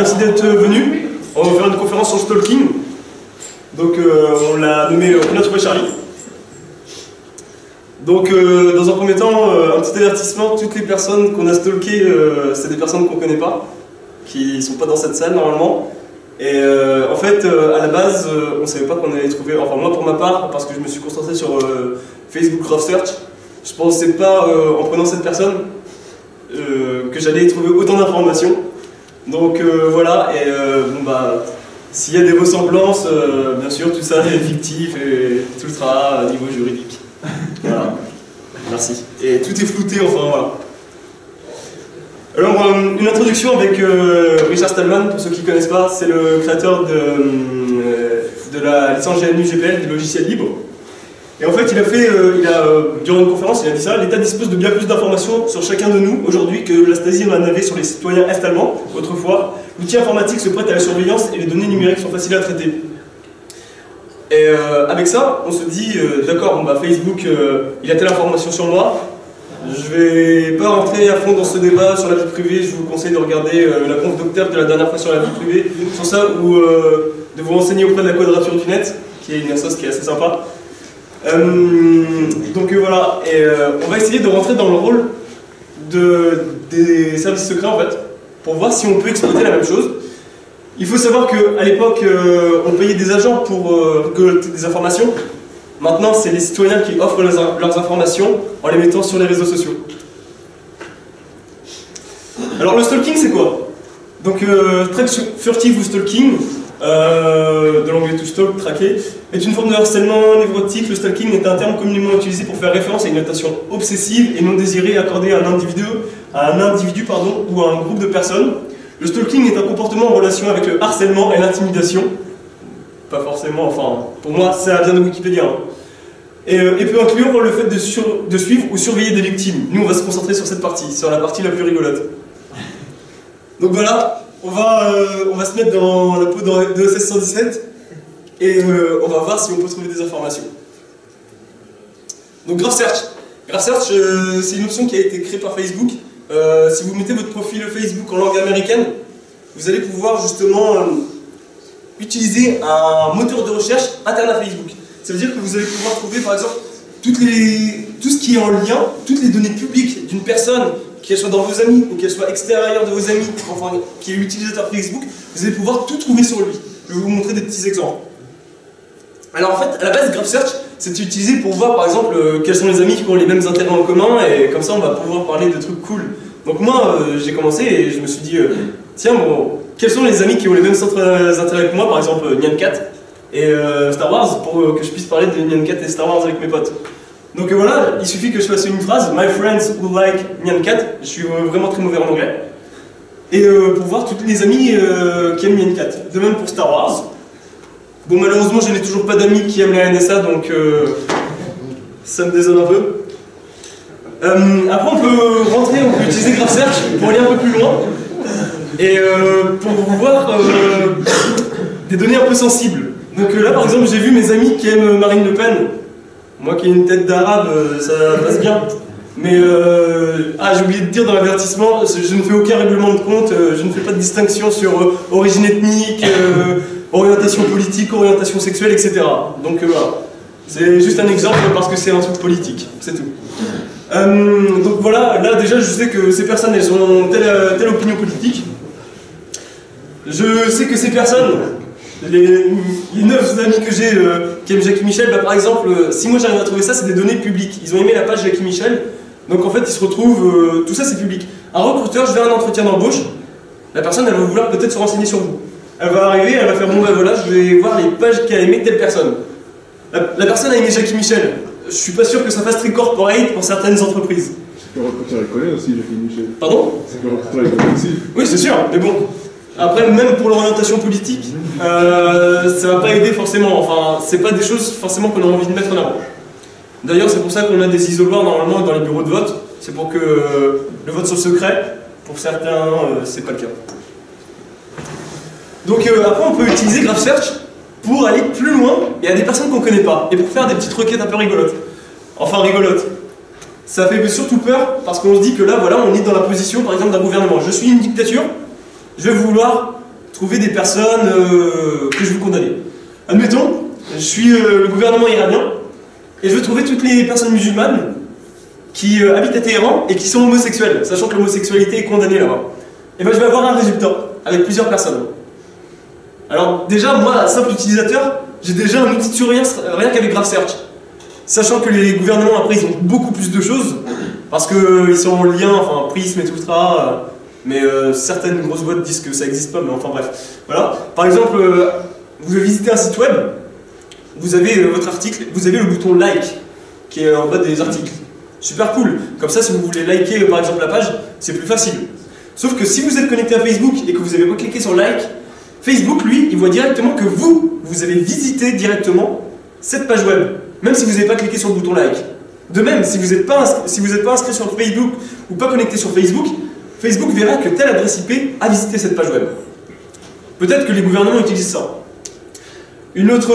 merci d'être venu. On va faire une conférence sur stalking. Donc on l'a nommé Notre Charlie. Donc dans un premier temps, un petit avertissement, toutes les personnes qu'on a stalkées, c'est des personnes qu'on ne connaît pas, qui ne sont pas dans cette salle normalement. Et en fait, à la base, on ne savait pas qu'on allait trouver, enfin moi pour ma part, parce que je me suis concentré sur Facebook Graph Search, je ne pensais pas, en prenant cette personne, que j'allais trouver autant d'informations. Donc voilà, et bon bah, s'il y a des ressemblances, bien sûr, tout ça est fictif et tout sera à niveau juridique. Voilà, merci. Et tout est flouté, enfin voilà. Alors, une introduction avec Richard Stallman, pour ceux qui ne connaissent pas, c'est le créateur de la licence GNU-GPL, du logiciel libre. Et en fait, durant une conférence, il a dit ça, l'État dispose de bien plus d'informations sur chacun de nous aujourd'hui que la Stasi en avait sur les citoyens est-allemands autrefois. L'outil informatique se prête à la surveillance et les données numériques sont faciles à traiter. Et avec ça, on se dit, d'accord, bon, bah, Facebook, il a telle information sur moi, je vais pas rentrer à fond dans ce débat sur la vie privée, je vous conseille de regarder la conf d'Octave de la dernière fois sur la vie privée, sur ça, ou de vous renseigner auprès de la Quadrature du Net, qui est une assoce qui est assez sympa. Donc voilà, et on va essayer de rentrer dans le rôle des services secrets en fait, pour voir si on peut exploiter la même chose. Il faut savoir qu'à l'époque, on payait des agents pour récolter des informations. Maintenant, c'est les citoyens qui offrent leurs informations en les mettant sur les réseaux sociaux. Alors le stalking, c'est quoi? Donc track furtive ou stalking, de l'anglais to stalk, traquer, est une forme de harcèlement névrotique. Le stalking est un terme communément utilisé pour faire référence à une attention obsessive et non désirée accordée à un individu ou à un groupe de personnes. Le stalking est un comportement en relation avec le harcèlement et l'intimidation. Pas forcément, enfin, pour moi, ça vient de Wikipédia. Hein. Et peut inclure le fait de suivre ou surveiller des victimes. Nous, on va se concentrer sur cette partie, sur la partie la plus rigolote. Donc voilà, on va se mettre dans la peau de 1617 et on va voir si on peut trouver des informations. Donc Graph Search. Graph Search, c'est une option qui a été créée par Facebook. Si vous mettez votre profil Facebook en langue américaine, vous allez pouvoir justement utiliser un moteur de recherche interne à Facebook. Ça veut dire que vous allez pouvoir trouver par exemple tout ce qui est en lien, toutes les données publiques d'une personne, qu'elle soit dans vos amis ou qu'elle soit extérieure de vos amis, enfin qui est utilisateur Facebook, vous allez pouvoir tout trouver sur lui. Je vais vous montrer des petits exemples. Alors en fait, à la base, Graph Search, c'est utilisé pour voir par exemple quels sont les amis qui ont les mêmes intérêts en commun et comme ça on va pouvoir parler de trucs cool. Donc moi, j'ai commencé et je me suis dit, tiens bon, quels sont les amis qui ont les mêmes intérêts que moi, par exemple Nyan Cat et Star Wars, pour que je puisse parler de Nyan Cat et Star Wars avec mes potes. Donc voilà, il suffit que je fasse une phrase, My friends who like Nyan Cat, je suis vraiment très mauvais en anglais, et pour voir tous les amis qui aiment Nyan Cat. De même pour Star Wars. Bon, malheureusement, je n'ai toujours pas d'amis qui aiment la NSA, donc ça me désole un peu. Après, on peut rentrer, on peut utiliser Graph Search pour aller un peu plus loin, et pour voir des données un peu sensibles. Donc là, par exemple, j'ai vu mes amis qui aiment Marine Le Pen. Moi qui ai une tête d'arabe, ça passe bien. Mais, j'ai oublié de dire dans l'avertissement, je ne fais aucun règlement de compte, je ne fais pas de distinction sur origine ethnique, orientation politique, orientation sexuelle, etc. Donc voilà, c'est juste un exemple parce que c'est un truc politique, c'est tout. Donc voilà, là déjà je sais que ces personnes, elles ont telle opinion politique. Je sais que ces personnes, les 9 amis que j'ai qui aiment Jackie Michel, bah, par exemple, si moi j'arrive à trouver ça, c'est des données publiques. Ils ont aimé la page Jackie Michel, donc en fait ils se retrouvent, tout ça c'est public. Un recruteur, je vais à un entretien d'embauche, la personne elle va vouloir peut-être se renseigner sur vous. Elle va arriver, elle va faire bon ben voilà, je vais voir les pages qu'a aimé telle personne. La personne a aimé Jackie Michel. Je suis pas sûr que ça fasse très corporate pour certaines entreprises. C'est que le recruteur il connaît aussi Jackie Michel. Pardon? C'est que le recruteur il connaît aussi. Oui c'est sûr, mais bon. Après, même pour l'orientation politique, ça va pas aider forcément. Enfin, c'est pas des choses forcément qu'on a envie de mettre en avant. D'ailleurs, c'est pour ça qu'on a des isoloirs normalement dans les bureaux de vote. C'est pour que le vote soit secret. Pour certains, c'est pas le cas. Donc après, on peut utiliser Graph Search pour aller plus loin et à des personnes qu'on connaît pas. Et pour faire des petites requêtes un peu rigolotes. Enfin, rigolotes. Ça fait surtout peur parce qu'on se dit que là, voilà, on est dans la position, par exemple, d'un gouvernement. Je suis une dictature. Je vais vouloir trouver des personnes que je veux condamner. Admettons, je suis le gouvernement iranien et je veux trouver toutes les personnes musulmanes qui habitent à Téhéran et qui sont homosexuelles, sachant que l'homosexualité est condamnée là-bas. Et ben je vais avoir un résultat avec plusieurs personnes. Alors déjà, moi, simple utilisateur, j'ai déjà un outil de surveillance rien qu'avec Graph Search. Sachant que les gouvernements après ils ont beaucoup plus de choses, parce qu'ils sont en lien, enfin Prism et tout ça, mais certaines grosses boîtes disent que ça n'existe pas, mais enfin bref. Voilà. Par exemple, vous visitez un site web, vous avez votre article, vous avez le bouton like qui est en bas des articles. Super cool. Comme ça, si vous voulez liker par exemple la page, c'est plus facile. Sauf que si vous êtes connecté à Facebook et que vous n'avez pas cliqué sur like, Facebook, lui, il voit directement que vous avez visité directement cette page web, même si vous n'avez pas cliqué sur le bouton like. De même, si vous n'êtes pas inscrit sur Facebook ou pas connecté sur Facebook, Facebook verra que telle adresse IP a visité cette page web. Peut-être que les gouvernements utilisent ça. Une autre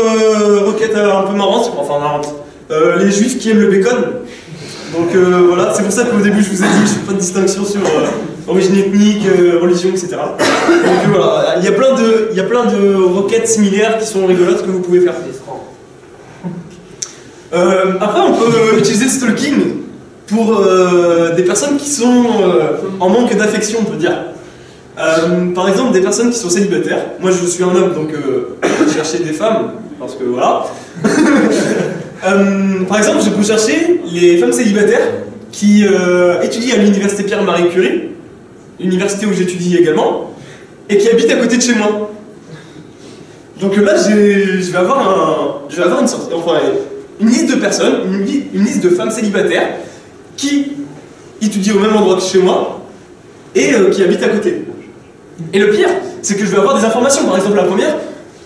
requête un peu marrante, enfin marrante, les juifs qui aiment le bacon. Donc voilà, c'est pour ça qu'au début je vous ai dit que je ne fais pas de distinction sur origine ethnique, religion, etc. Donc voilà, il y a plein de requêtes similaires qui sont rigolotes que vous pouvez faire. Après, on peut utiliser le stalking pour des personnes qui sont en manque d'affection, on peut dire. Par exemple, des personnes qui sont célibataires. Moi, je suis un homme, donc je vais chercher des femmes, parce que voilà. Par exemple, je peux chercher les femmes célibataires qui étudient à l'université Pierre-Marie Curie, université où j'étudie également, et qui habitent à côté de chez moi. Donc là, je vais avoir une sorte, enfin, une liste de personnes, une liste de femmes célibataires qui étudient au même endroit que chez moi et qui habitent à côté. Et le pire, c'est que je vais avoir des informations. Par exemple, la première,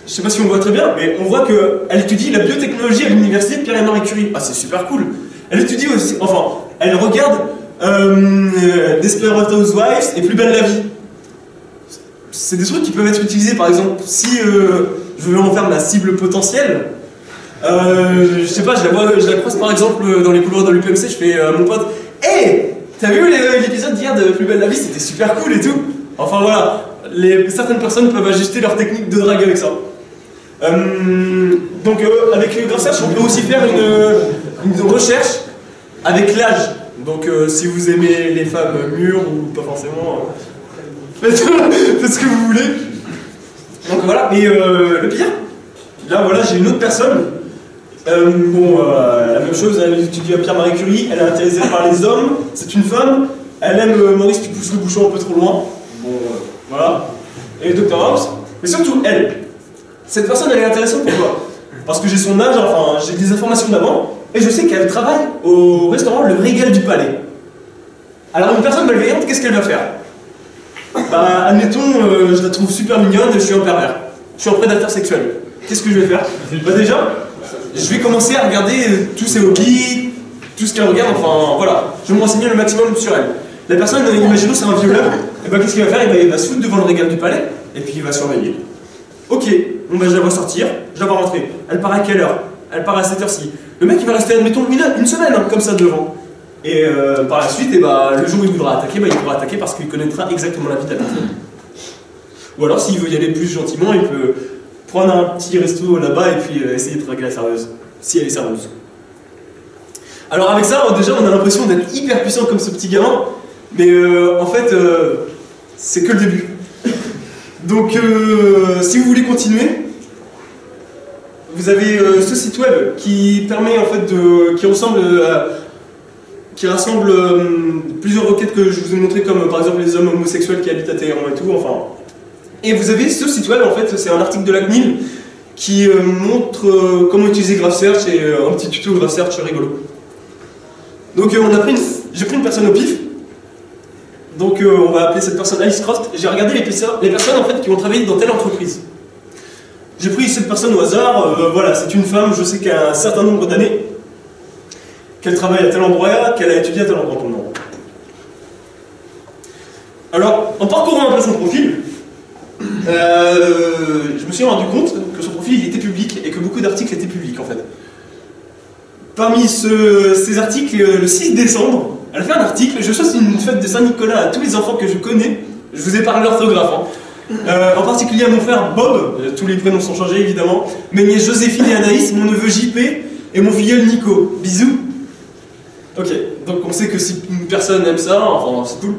je sais pas si on voit très bien, mais on voit qu'elle étudie la biotechnologie à l'université Pierre-Marie Curie. Ah, c'est super cool. Elle étudie aussi, enfin, elle regarde Desperate Housewives et Plus belle la vie. C'est des trucs qui peuvent être utilisés, par exemple, si je veux en faire ma cible potentielle. Je sais pas, je la croise par exemple dans les couloirs de l'UPMC, je fais à mon pote, hey, t'as vu l'épisode d'hier de Plus belle la vie, c'était super cool et tout. Enfin voilà, certaines personnes peuvent ajuster leur technique de drague avec ça. Donc avec Graph Search, on peut aussi faire une recherche avec l'âge. Donc si vous aimez les femmes mûres ou pas forcément, faites ce que vous voulez. Donc voilà, mais le pire, là voilà, j'ai une autre personne. La même chose, elle étudie à Pierre-Marie Curie, elle est intéressée par les hommes, c'est une femme, elle aime Maurice qui pousse le bouchon un peu trop loin. Bon, voilà. Et Dr House, mais surtout elle. Cette personne, elle est intéressante pourquoi? Parce que j'ai son âge, enfin, j'ai des informations d'avant, et je sais qu'elle travaille au restaurant Le Régal du Palais. Alors une personne malveillante, qu'est-ce qu'elle va faire? Bah, admettons, je la trouve super mignonne, je suis un pervers. Je suis un prédateur sexuel. Qu'est-ce que je vais faire? Bah déjà, je vais commencer à regarder tous ses hobbies, tout ce qu'elle regarde, enfin voilà. Je vais me renseigner le maximum sur elle. La personne, imaginons c'est un violeur, et bah qu'est-ce qu'il va faire? Il va se foutre devant le Régal du Palais, et puis il va surveiller. Ok, bon bah je la vois sortir, je la vois rentrer. Elle part à quelle heure? Elle part à cette heure-ci. Le mec il va rester, admettons, une semaine, hein, comme ça devant. Et par la suite, et bah, le jour où il voudra attaquer, bah, il pourra attaquer parce qu'il connaîtra exactement la vie de la personne. Ou alors s'il veut y aller plus gentiment, il peut prendre un petit resto là-bas et puis essayer de draguer la serveuse, si elle est serveuse. Alors avec ça, déjà on a l'impression d'être hyper puissant comme ce petit gamin, mais en fait, c'est que le début. Donc si vous voulez continuer, vous avez ce site web qui permet en fait qui rassemble plusieurs requêtes que je vous ai montrées, comme par exemple les hommes homosexuels qui habitent à Téhéran et tout, enfin. Et vous avez ce site web, en fait, c'est un article de la CNIL qui montre comment utiliser Graph Search et un petit tuto Graph Search rigolo. Donc j'ai pris une personne au pif, donc on va appeler cette personne Alice Croft. J'ai regardé les personnes en fait, qui ont travaillé dans telle entreprise. J'ai pris cette personne au hasard, voilà, c'est une femme, je sais qu'elle a un certain nombre d'années, qu'elle travaille à tel endroit, qu'elle a étudié à tel endroit pour le moment. Alors, en parcourant un peu son profil, je me suis rendu compte que son profil il était public et que beaucoup d'articles étaient publics en fait. Parmi ces articles, le 6 décembre, elle a fait un article, je souhaite une fête de Saint-Nicolas à tous les enfants que je connais, je vous ai parlé de l'orthographe, hein. En particulier à mon frère Bob, tous les prénoms sont changés évidemment, mes nièces Joséphine et Anaïs, mon neveu JP et mon filleul Nico. Bisous. Ok, donc on sait que si une personne aime ça, enfin c'est cool.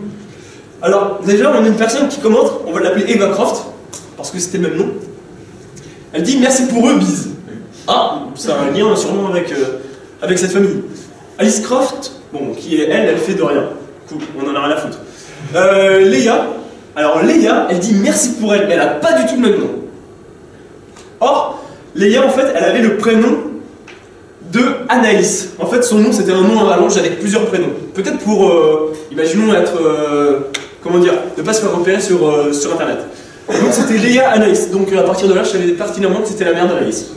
Alors déjà on a une personne qui commente, on va l'appeler Eva Croft, parce que c'était le même nom. Elle dit merci pour eux, bise. Ah, ça a un lien sûrement avec cette famille. Alice Croft, bon, qui est elle fait de rien. Cool, on en a rien à foutre. Léa, alors Léa, elle dit merci pour elle, mais elle a pas du tout le même nom. Or, Léa en fait, elle avait le prénom de Anaïs. En fait, son nom c'était un nom à rallonge avec plusieurs prénoms. Peut-être pour, imaginons être, comment dire, ne pas se faire repérer sur internet. Donc c'était Léa Anaïs. Donc à partir de là, je savais pertinemment que c'était la mère d'Anaïs.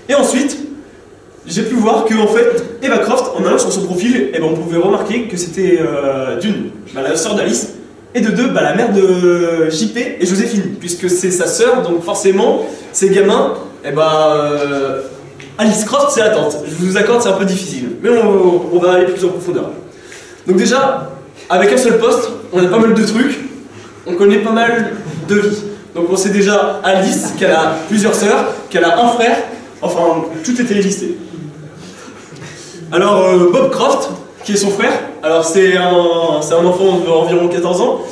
Et ensuite, j'ai pu voir que en fait, Eva Croft, en allant sur son profil, eh ben, on pouvait remarquer que c'était d'une, la sœur d'Alice, et de deux, la mère de JP et Joséphine, puisque c'est sa sœur, donc forcément, ces gamins, eh Alice Croft, c'est la tante. Je vous accorde, c'est un peu difficile, mais on va aller plus en profondeur. Donc déjà, avec un seul poste, on a pas mal de trucs, on connaît pas mal de vies. Donc on sait déjà Alice, qu'elle a plusieurs sœurs, qu'elle a un frère, enfin, tout était listé. Alors, Bob Croft, qui est son frère, alors c'est un enfant d'environ 14 ans.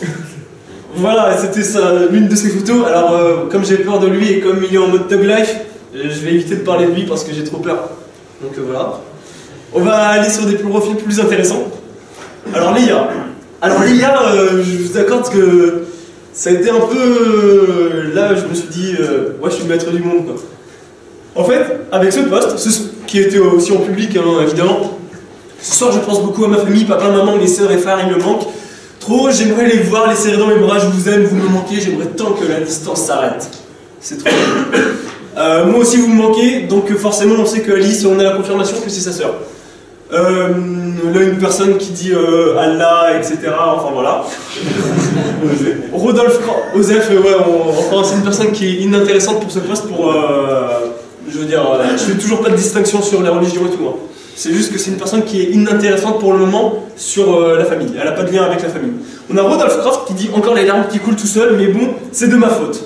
Voilà, c'était l'une de ses photos. Alors, comme j'ai peur de lui et comme il est en mode Thug Life, je vais éviter de parler de lui parce que j'ai trop peur. Donc voilà. On va aller sur des profils plus intéressants. Alors Léa. Je vous accorde que ça a été un peu... là, je me suis dit, ouais, je suis le maître du monde, quoi. En fait, avec ce post, qui était aussi en public, hein, évidemment, ce soir je pense beaucoup à ma famille, papa, maman, mes sœurs et frères, ils me manquent trop, j'aimerais les voir, les serrer dans mes bras, je vous aime, vous me manquez, j'aimerais tant que la distance s'arrête. C'est trop bien. Moi aussi vous me manquez, donc forcément on sait que Alice, on a la confirmation que c'est sa sœur. Là, une personne qui dit Allah, etc. Enfin voilà. Rodolphe Osef, ouais, enfin, c'est une personne qui est inintéressante pour ce poste. Je veux dire, je fais toujours pas de distinction sur les religions et tout. Hein. C'est juste que c'est une personne qui est inintéressante pour le moment sur la famille. Elle n'a pas de lien avec la famille. On a Rodolphe Croft qui dit encore les larmes qui coulent tout seul, mais bon, c'est de ma faute.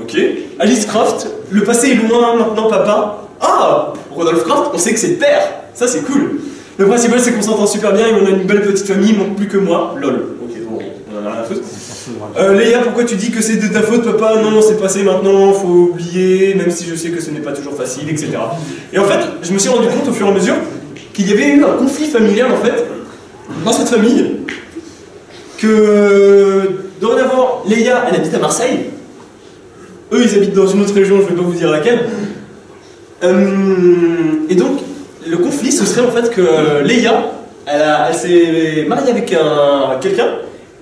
Ok. Alice Croft, le passé est loin maintenant, papa. Ah, Rodolphe Croft, on sait que c'est le père. Ça, c'est cool. Le principal, c'est qu'on s'entend super bien et on a une belle petite famille, il manque plus que moi. Lol. Ok, bon, on en a rien à foutre. Léa, pourquoi tu dis que c'est de ta faute, papa? Non, c'est passé maintenant, faut oublier, même si je sais que ce n'est pas toujours facile, etc. Et en fait, je me suis rendu compte au fur et à mesure qu'il y avait eu un conflit familial, en fait, dans cette famille, que dorénavant, Léa, elle habite à Marseille. Eux, ils habitent dans une autre région, je ne vais pas vous dire laquelle. Et donc, le conflit, ce serait en fait que Léa, elle s'est mariée avec quelqu'un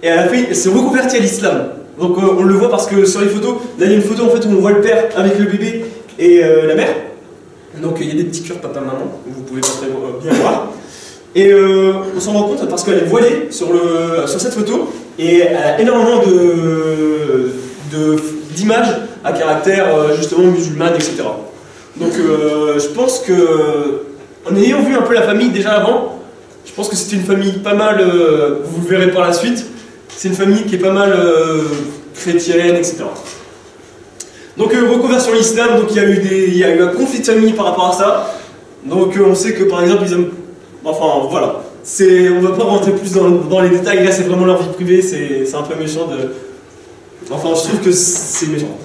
et elle s'est reconvertie à l'islam. Donc on le voit parce que sur les photos, là il y a une photo en fait où on voit le père avec le bébé et la mère. Donc il y a des petits cœurs papa-maman, vous pouvez pas très bien voir. Et on s'en rend compte parce qu'elle est voilée sur cette photo et elle a énormément d'images à caractère justement musulmane, etc. Donc je pense que, en ayant vu un peu la famille déjà avant, je pense que c'était une famille pas mal, vous le verrez par la suite, c'est une famille qui est pas mal chrétienne, etc. Donc reconversion à l'islam, donc il y a eu un conflit de famille par rapport à ça. Donc on sait que par exemple ils aiment... Enfin voilà, on va pas rentrer plus dans les détails, là c'est vraiment leur vie privée, c'est un peu méchant de... Enfin je trouve que c'est méchant.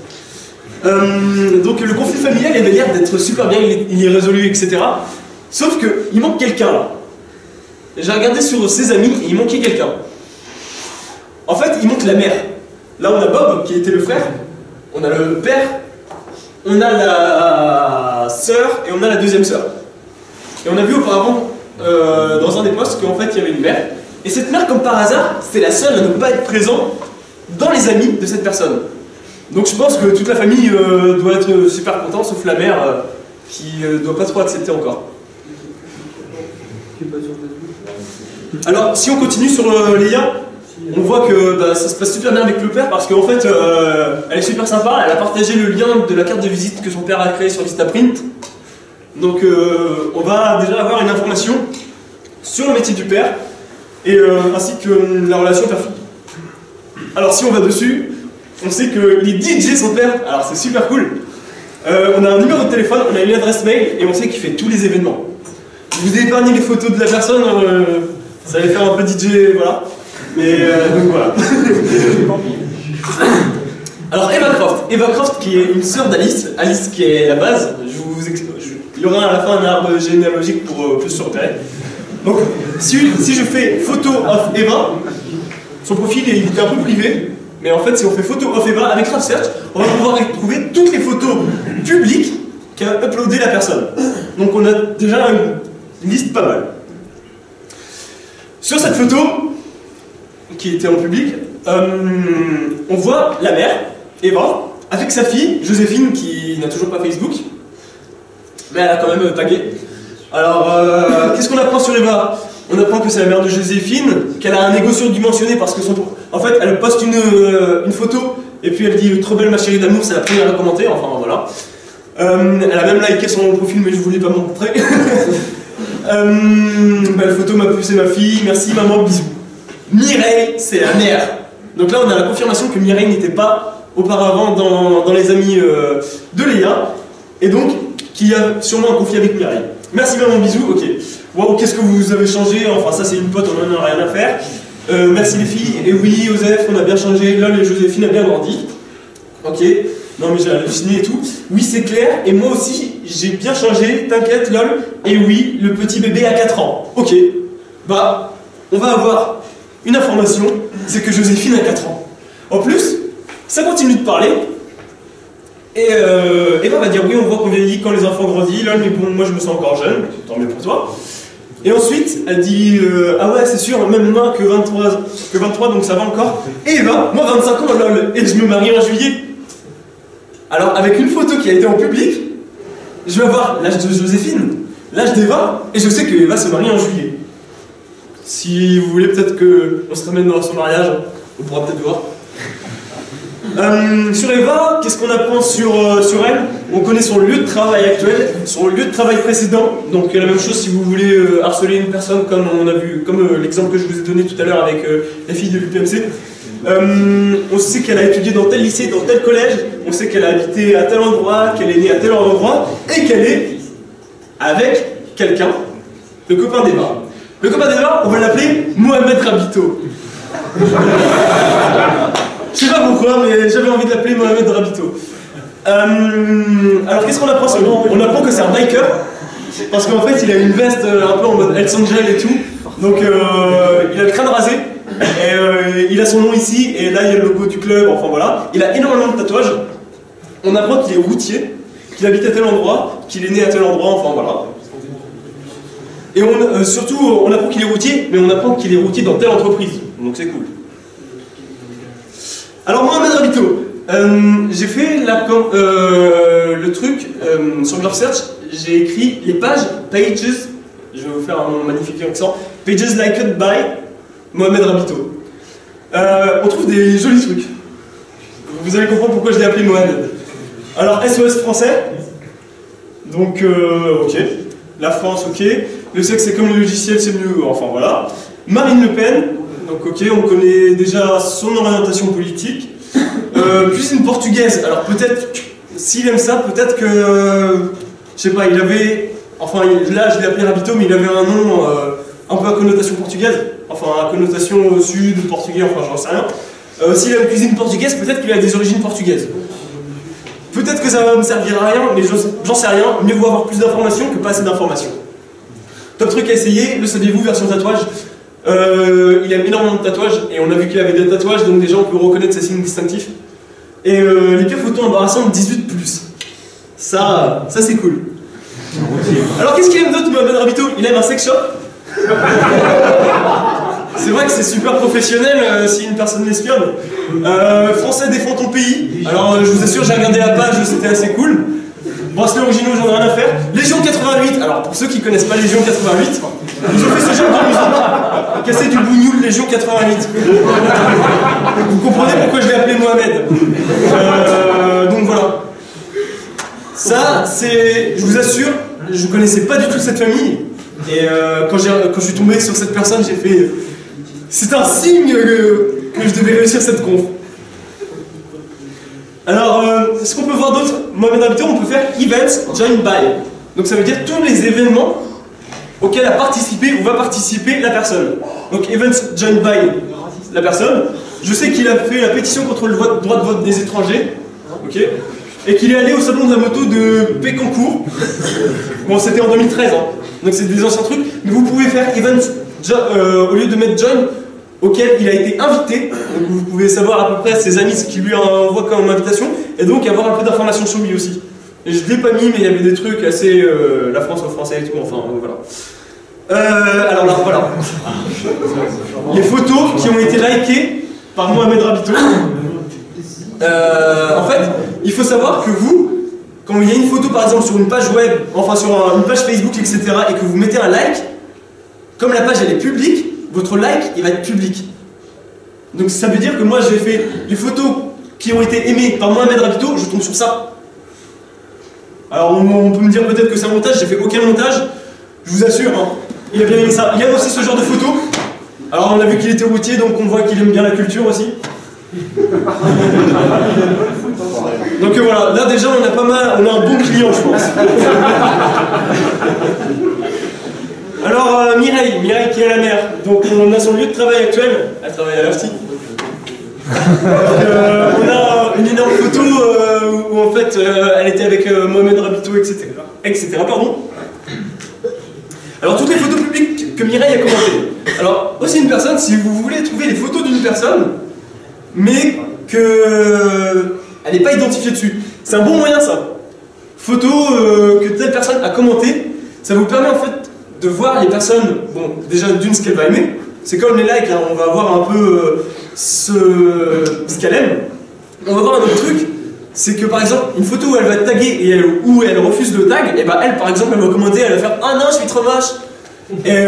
Donc le conflit familial il avait l'air d'être super bien, il est résolu, etc. Sauf qu'il manque quelqu'un là. J'ai regardé sur ses amis et il manquait quelqu'un. En fait, il manque la mère. Là on a Bob qui était le frère, on a le père, on a la sœur et on a la deuxième sœur. Et on a vu auparavant dans un des posts qu'en fait il y avait une mère. Et cette mère, comme par hasard, c'était la seule à ne pas être présente dans les amis de cette personne. Donc je pense que toute la famille doit être super contente, sauf la mère qui doit pas trop accepter encore. Alors si on continue sur Léa, on voit que ça se passe super bien avec le père parce qu'en fait elle est super sympa, elle a partagé le lien de la carte de visite que son père a créé sur Vistaprint. Donc on va déjà avoir une information sur le métier du père et ainsi que la relation père-fille. Alors si on va dessus, on sait que les DJ sont pères, alors c'est super cool. On a un numéro de téléphone, on a une adresse mail et on sait qu'il fait tous les événements. Vous épargnez les photos de la personne, ça allait faire un peu DJ, voilà. Mais donc voilà. Alors Eva Croft qui est une sœur d'Alice, Alice qui est la base, il y aura à la fin un arbre généalogique pour plus se repérer. Donc si je fais photo of Eva, son profil il était un peu privé, mais en fait si on fait photo of Eva avec Craft Search, on va pouvoir retrouver toutes les photos publiques qu'a uploadé la personne. Donc on a déjà une liste pas mal. Sur cette photo, qui était en public, on voit la mère, Eva, avec sa fille, Joséphine, qui n'a toujours pas Facebook, mais elle a quand même tagué. Alors, qu'est-ce qu'on apprend sur Eva? On apprend que c'est la mère de Joséphine, qu'elle a un ego surdimensionné parce que en fait, elle poste une photo, et puis elle dit « Trop belle ma chérie d'amour », c'est la première à commenter, enfin voilà. Elle a même liké son profil, mais je ne voulais pas montrer. Belle photo, ma puce et ma fille, merci maman, bisous. Mireille, c'est la mère. Donc là, on a la confirmation que Mireille n'était pas auparavant dans les amis de Léa, et donc qu'il y a sûrement un conflit avec Mireille. Merci maman, bisous, ok. Waouh, qu'est-ce que vous avez changé? Enfin, ça c'est une pote, on n'en a rien à faire. Merci les filles, et oui, Joseph, on a bien changé, lol, et Joséphine a bien grandi. Ok, non mais j'ai halluciné et tout. Oui, c'est clair, et moi aussi, j'ai bien changé, t'inquiète, lol, et oui, le petit bébé a 4 ans. Ok, bah, on va avoir une information, c'est que Joséphine a 4 ans. En plus, ça continue de parler, et Eva va dire oui, on voit qu'on vieillit quand les enfants grandissent, lol, mais bon, moi je me sens encore jeune, tant mieux pour toi. Et ensuite, elle dit ah ouais, c'est sûr, même moi que 23, donc ça va encore. Et Eva, moi 25 ans, lol, et je me marie en juillet. Alors, avec une photo qui a été en public, je vais avoir l'âge de Joséphine, l'âge d'Eva, et je sais que Eva se marie en juillet. Si vous voulez peut-être qu'on se ramène dans son mariage, on pourra peut-être voir. Sur Eva, qu'est-ce qu'on apprend sur elle? On connaît son lieu de travail actuel, son lieu de travail précédent. Donc la même chose si vous voulez harceler une personne comme on a vu, comme l'exemple que je vous ai donné tout à l'heure avec la fille de l'UPMC. On sait qu'elle a étudié dans tel lycée, dans tel collège. On sait qu'elle a habité à tel endroit, qu'elle est née à tel endroit, et qu'elle est avec quelqu'un, le copain d'Eva. Le copain d'Eva, on va l'appeler Mohamed Rabito. Je sais pas pourquoi, mais j'avais envie de l'appeler Mohamed Rabito. Alors qu'est-ce qu'on apprend sur lui? On apprend que c'est un biker, parce qu'en fait il a une veste un peu en mode Hells Angel et tout. Donc il a le crâne rasé, et il a son nom ici, et là il y a le logo du club, enfin voilà. Il a énormément de tatouages. On apprend qu'il est routier, qu'il habite à tel endroit, qu'il est né à tel endroit, enfin voilà. Et surtout, on apprend qu'il est routier, mais on apprend qu'il est routier dans telle entreprise, donc c'est cool. Alors Mohamed Rabito, j'ai fait le truc sur Glove Search, j'ai écrit les pages, je vais vous faire un magnifique accent, pages liked by Mohamed Rabito. On trouve des jolis trucs. Vous allez comprendre pourquoi je l'ai appelé Mohamed. Alors SOS français, donc ok. La France, ok. Le sexe c'est comme le logiciel, c'est mieux, enfin voilà. Marine Le Pen, donc ok, on connaît déjà son orientation politique. Cuisine portugaise, alors peut-être, s'il aime ça, peut-être que, je sais pas, il avait, enfin là je l'ai appelé Rabito, mais il avait un nom un peu à connotation portugaise, enfin à connotation sud, portugais, enfin j'en sais rien. S'il aime cuisine portugaise, peut-être qu'il a des origines portugaises. Peut-être que ça va me servir à rien, mais j'en sais rien, mieux vaut avoir plus d'informations que pas assez d'informations. Top truc à essayer, le saviez-vous, version tatouage. Il aime énormément de tatouages, et on a vu qu'il avait des tatouages, donc déjà on peut reconnaître ses signes distinctifs. Et les pires photos embarrassantes 18+. Ça c'est cool. Alors qu'est-ce qu'il aime d'autre, Mohamed Rabito? Il aime un sex shop. C'est vrai que c'est super professionnel si une personne l'espionne. Français défend ton pays. Alors je vous assure, j'ai regardé la page, c'était assez cool. Bracelets originaux, j'en ai rien à faire. Légion 88, alors pour ceux qui connaissent pas Légion 88, ils ont fait ce genre de musique. Casser du bougnoul, Légion 88. Vous comprenez pourquoi je l'ai appelé Mohamed. Donc voilà. Ça, c'est, je vous assure, je connaissais pas du tout cette famille. Et quand je suis tombé sur cette personne, j'ai fait... C'est un signe que que je devais réussir cette conf. Alors, ce qu'on peut voir d'autre, Mohamed Rabito, on peut faire Events Joined By. Donc ça veut dire tous les événements auxquels a participé ou va participer la personne. Donc Events Joined By la personne. Je sais qu'il a fait la pétition contre le droit de vote des étrangers. Ok. Et qu'il est allé au salon de la moto de Pécancourt. Bon, c'était en 2013, hein. Donc c'est des anciens trucs. Mais vous pouvez faire Events au lieu de mettre Join, auquel il a été invité. Donc vous pouvez savoir à peu près ses amis ce qu'il lui envoie comme invitation, et donc avoir un peu d'informations sur lui aussi. Et je ne l'ai pas mis, mais il y avait des trucs assez la France aux Français et tout, enfin voilà. Alors là, voilà. Les photos qui ont été likées par Mohamed Rabito. En fait, il faut savoir que vous, quand il y a une photo par exemple sur une page web, enfin sur une page Facebook, etc., et que vous mettez un like, comme la page elle est publique, votre like il va être public. Donc ça veut dire que moi j'ai fait les photos qui ont été aimées par Mohamed Rabito, je tombe sur ça. Alors on peut me dire peut-être que c'est un montage, j'ai fait aucun montage, je vous assure, hein, il a bien aimé ça. Il aime aussi ce genre de photos. Alors on a vu qu'il était routier, donc on voit qu'il aime bien la culture aussi. Donc voilà, là déjà on a pas mal, on a un bon client je pense. Alors Mireille qui est à la mer, donc on a son lieu de travail actuel, elle travaille à l'AFTI. On a une énorme photo où en fait elle était avec Mohamed Rabito, etc. Pardon. Alors toutes les photos publiques que Mireille a commentées. Alors aussi une personne, si vous voulez trouver les photos d'une personne, mais qu'elle n'est pas identifiée dessus. C'est un bon moyen ça. Photo que telle personne a commentée, ça vous permet en fait de voir les personnes, bon déjà d'une ce qu'elle va aimer, c'est comme les likes, hein, on va voir un peu ce qu'elle aime. On va voir un autre truc, c'est que par exemple une photo où elle va être taguée et où elle refuse le tag, et bah elle par exemple elle va commenter, elle va faire ah non je suis trop moche. Et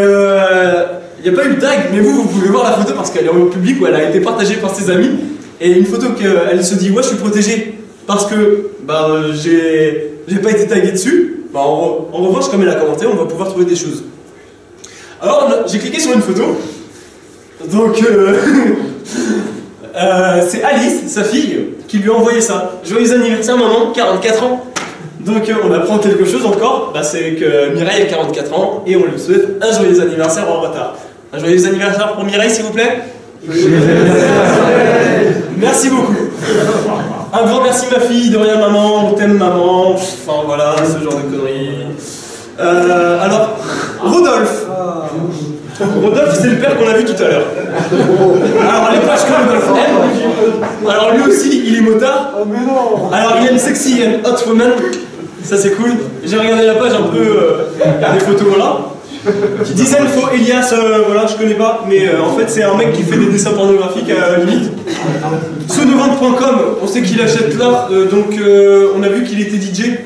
il n'y a pas eu de tag, mais vous pouvez voir la photo parce qu'elle est en public où elle a été partagée par ses amis. Et une photo qu'elle se dit ouais je suis protégée parce que bah, j'ai pas été tagué dessus. Bah, en revanche comme elle a commenté on va pouvoir trouver des choses. Alors j'ai cliqué sur une photo. Donc c'est Alice, sa fille, qui lui a envoyé ça. Joyeux anniversaire maman, 44 ans. Donc on apprend quelque chose encore, bah, c'est que Mireille a 44 ans et on lui souhaite un joyeux anniversaire en retard. Un joyeux anniversaire pour Mireille s'il vous plaît. Merci beaucoup. Un grand merci ma fille, de rien maman, on t'aime maman, enfin voilà, ce genre de conneries. Alors, Rodolphe. Rodolphe c'est le père qu'on a vu tout à l'heure. Alors les pages que Rodolphe aime, alors lui aussi il est motard. Alors il aime sexy and hot woman, ça c'est cool. J'ai regardé la page un peu, il y a des photos voilà. Dizaine faux Elias, voilà, je connais pas, mais en fait c'est un mec qui fait des dessins pornographiques à limite. Sonevente.com, on sait qu'il achète l'art, donc on a vu qu'il était DJ.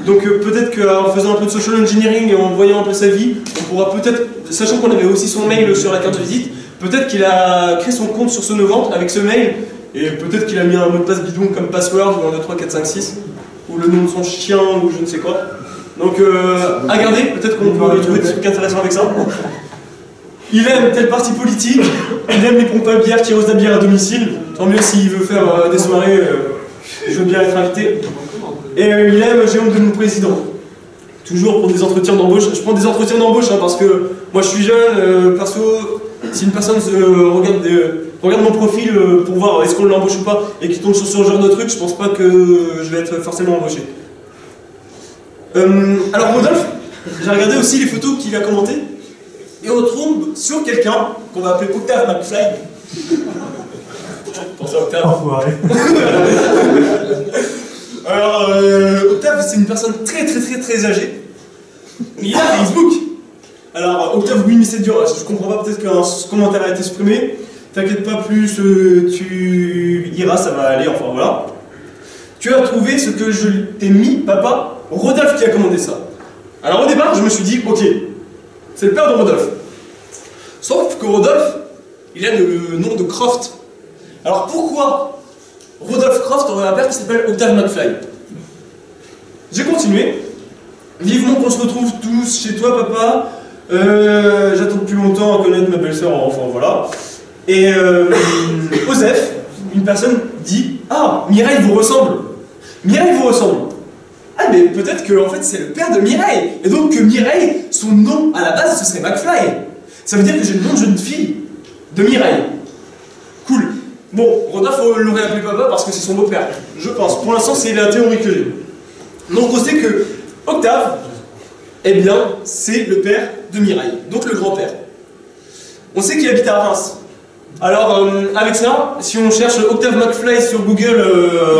Donc peut-être qu'en faisant un peu de social engineering et en voyant un peu sa vie, on pourra peut-être, sachant qu'on avait aussi son mail sur la carte de visite, peut-être qu'il a créé son compte sur Sonevente avec ce mail, et peut-être qu'il a mis un mot de passe bidon comme password ou un 2, 3, 4, 5, 6, ou le nom de son chien ou je ne sais quoi. Donc à garder, peut-être qu'on peut trouver des trucs intéressants avec ça. Il aime tel parti politique, il aime les pompes à bière qui rosent la bière à domicile, tant mieux s'il veut faire des soirées, je veux bien être invité. Et il aime J'ai honte de mon président. Toujours pour des entretiens d'embauche. Je prends des entretiens d'embauche hein, parce que moi je suis jeune, perso, si une personne regarde mon profil pour voir est-ce qu'on l'embauche ou pas et qu'il tombe sur ce genre de truc, je pense pas que je vais être forcément embauché. Alors Rodolphe, j'ai regardé aussi les photos qu'il a commentées et on tombe sur quelqu'un qu'on va appeler Octave McFly. Pensez à Octave. Alors, Octave, c'est une personne très âgée. Mais il a Facebook. Alors, Octave, oui, mais c'est dur. Je comprends pas, peut-être qu'un commentaire a été supprimé. T'inquiète pas plus, tu iras, ça va aller, enfin voilà. Tu as trouvé ce que je t'ai mis, papa, Rodolphe qui a commandé ça. Alors, au départ, je me suis dit, ok, c'est le père de Rodolphe. Sauf que Rodolphe, il a le nom de Croft. Alors, pourquoi Rodolphe Croft aurait un père qui s'appelle Octave McFly? J'ai continué. Vivement qu'on se retrouve tous chez toi, papa. J'attends depuis longtemps à connaître ma belle-sœur, enfin voilà. Et Osef, une personne dit « Ah, Mireille vous ressemble. Mireille vous ressemble. » Ah, mais peut-être que en fait, c'est le père de Mireille. Et donc que Mireille, son nom à la base, ce serait McFly. Ça veut dire que j'ai le nom de jeune fille de Mireille. Cool. Bon, Rodolphe l'aurait appelé papa parce que c'est son beau-père. Je pense. Pour l'instant, c'est la théorie que j'ai. Donc on sait que Octave, eh bien, c'est le père de Mireille. Donc le grand-père. On sait qu'il habite à Reims. Alors, avec ça, si on cherche Octave McFly sur Google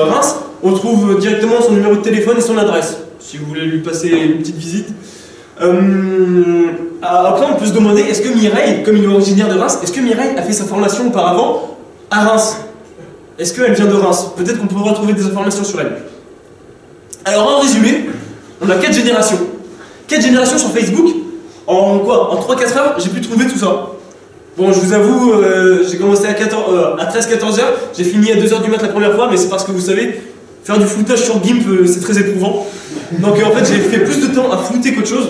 Reims, on trouve directement son numéro de téléphone et son adresse, si vous voulez lui passer une petite visite. Après, on peut se demander, est-ce que Mireille, comme il est originaire de Reims, est-ce que Mireille a fait sa formation auparavant à Reims? Est-ce qu'elle vient de Reims? Peut-être qu'on pourra trouver des informations sur elle. Alors, en résumé, on a 4 générations. 4 générations sur Facebook. En quoi? En 3-4 heures, j'ai pu trouver tout ça. Bon, je vous avoue, j'ai commencé à 13-14 heures, j'ai fini à 2 h du mat la première fois, mais c'est parce que vous savez, faire du floutage sur GIMP, c'est très éprouvant. Donc en fait, j'ai fait plus de temps à flouter qu'autre chose.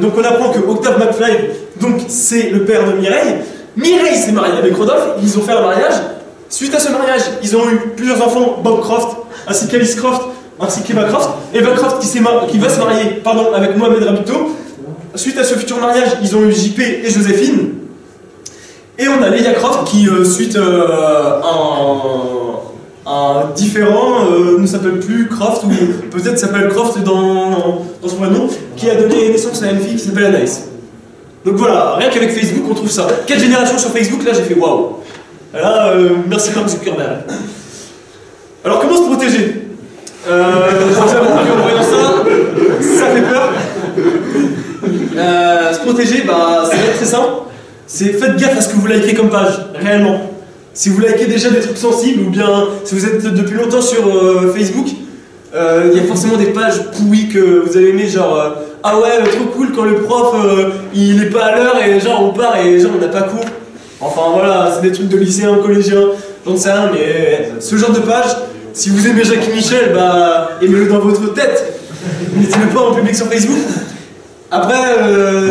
Donc on apprend que Octave McFly, donc c'est le père de Mireille. Mireille s'est mariée avec Rodolphe, ils ont fait un mariage. Suite à ce mariage, ils ont eu plusieurs enfants, Bob Croft, ainsi qu'Alice Croft, ainsi qu'Eva Croft. Eva Croft qui va se marier avec Mohamed Rabito. Suite à ce futur mariage, ils ont eu JP et Joséphine. Et on a Leia Croft qui, suite à un différent, ne s'appelle plus Croft, ou peut-être s'appelle Croft dans son vrai nom, qui a donné naissance à une fille qui s'appelle Anaïs. Donc voilà, rien qu'avec Facebook, on trouve ça. 4 générations sur Facebook, là j'ai fait waouh. Là, merci Mark Zuckerberg. Alors comment se protéger? J'avoue qu'en voyant ça fait peur. Se protéger, bah, ça va être très simple. C'est faites gaffe à ce que vous likez comme page, réellement. Si vous likez déjà des trucs sensibles, ou bien si vous êtes depuis longtemps sur Facebook, il y a forcément des pages pourries que vous avez aimées, genre ah ouais, trop cool quand le prof il est pas à l'heure et genre on part et genre on n'a pas cours. Enfin voilà, c'est des trucs de lycéens, collégiens, j'en sais rien, mais ce genre de page, si vous aimez Jackie Michel, bah aimez-le dans votre tête. Mettez-le pas en public sur Facebook. Après,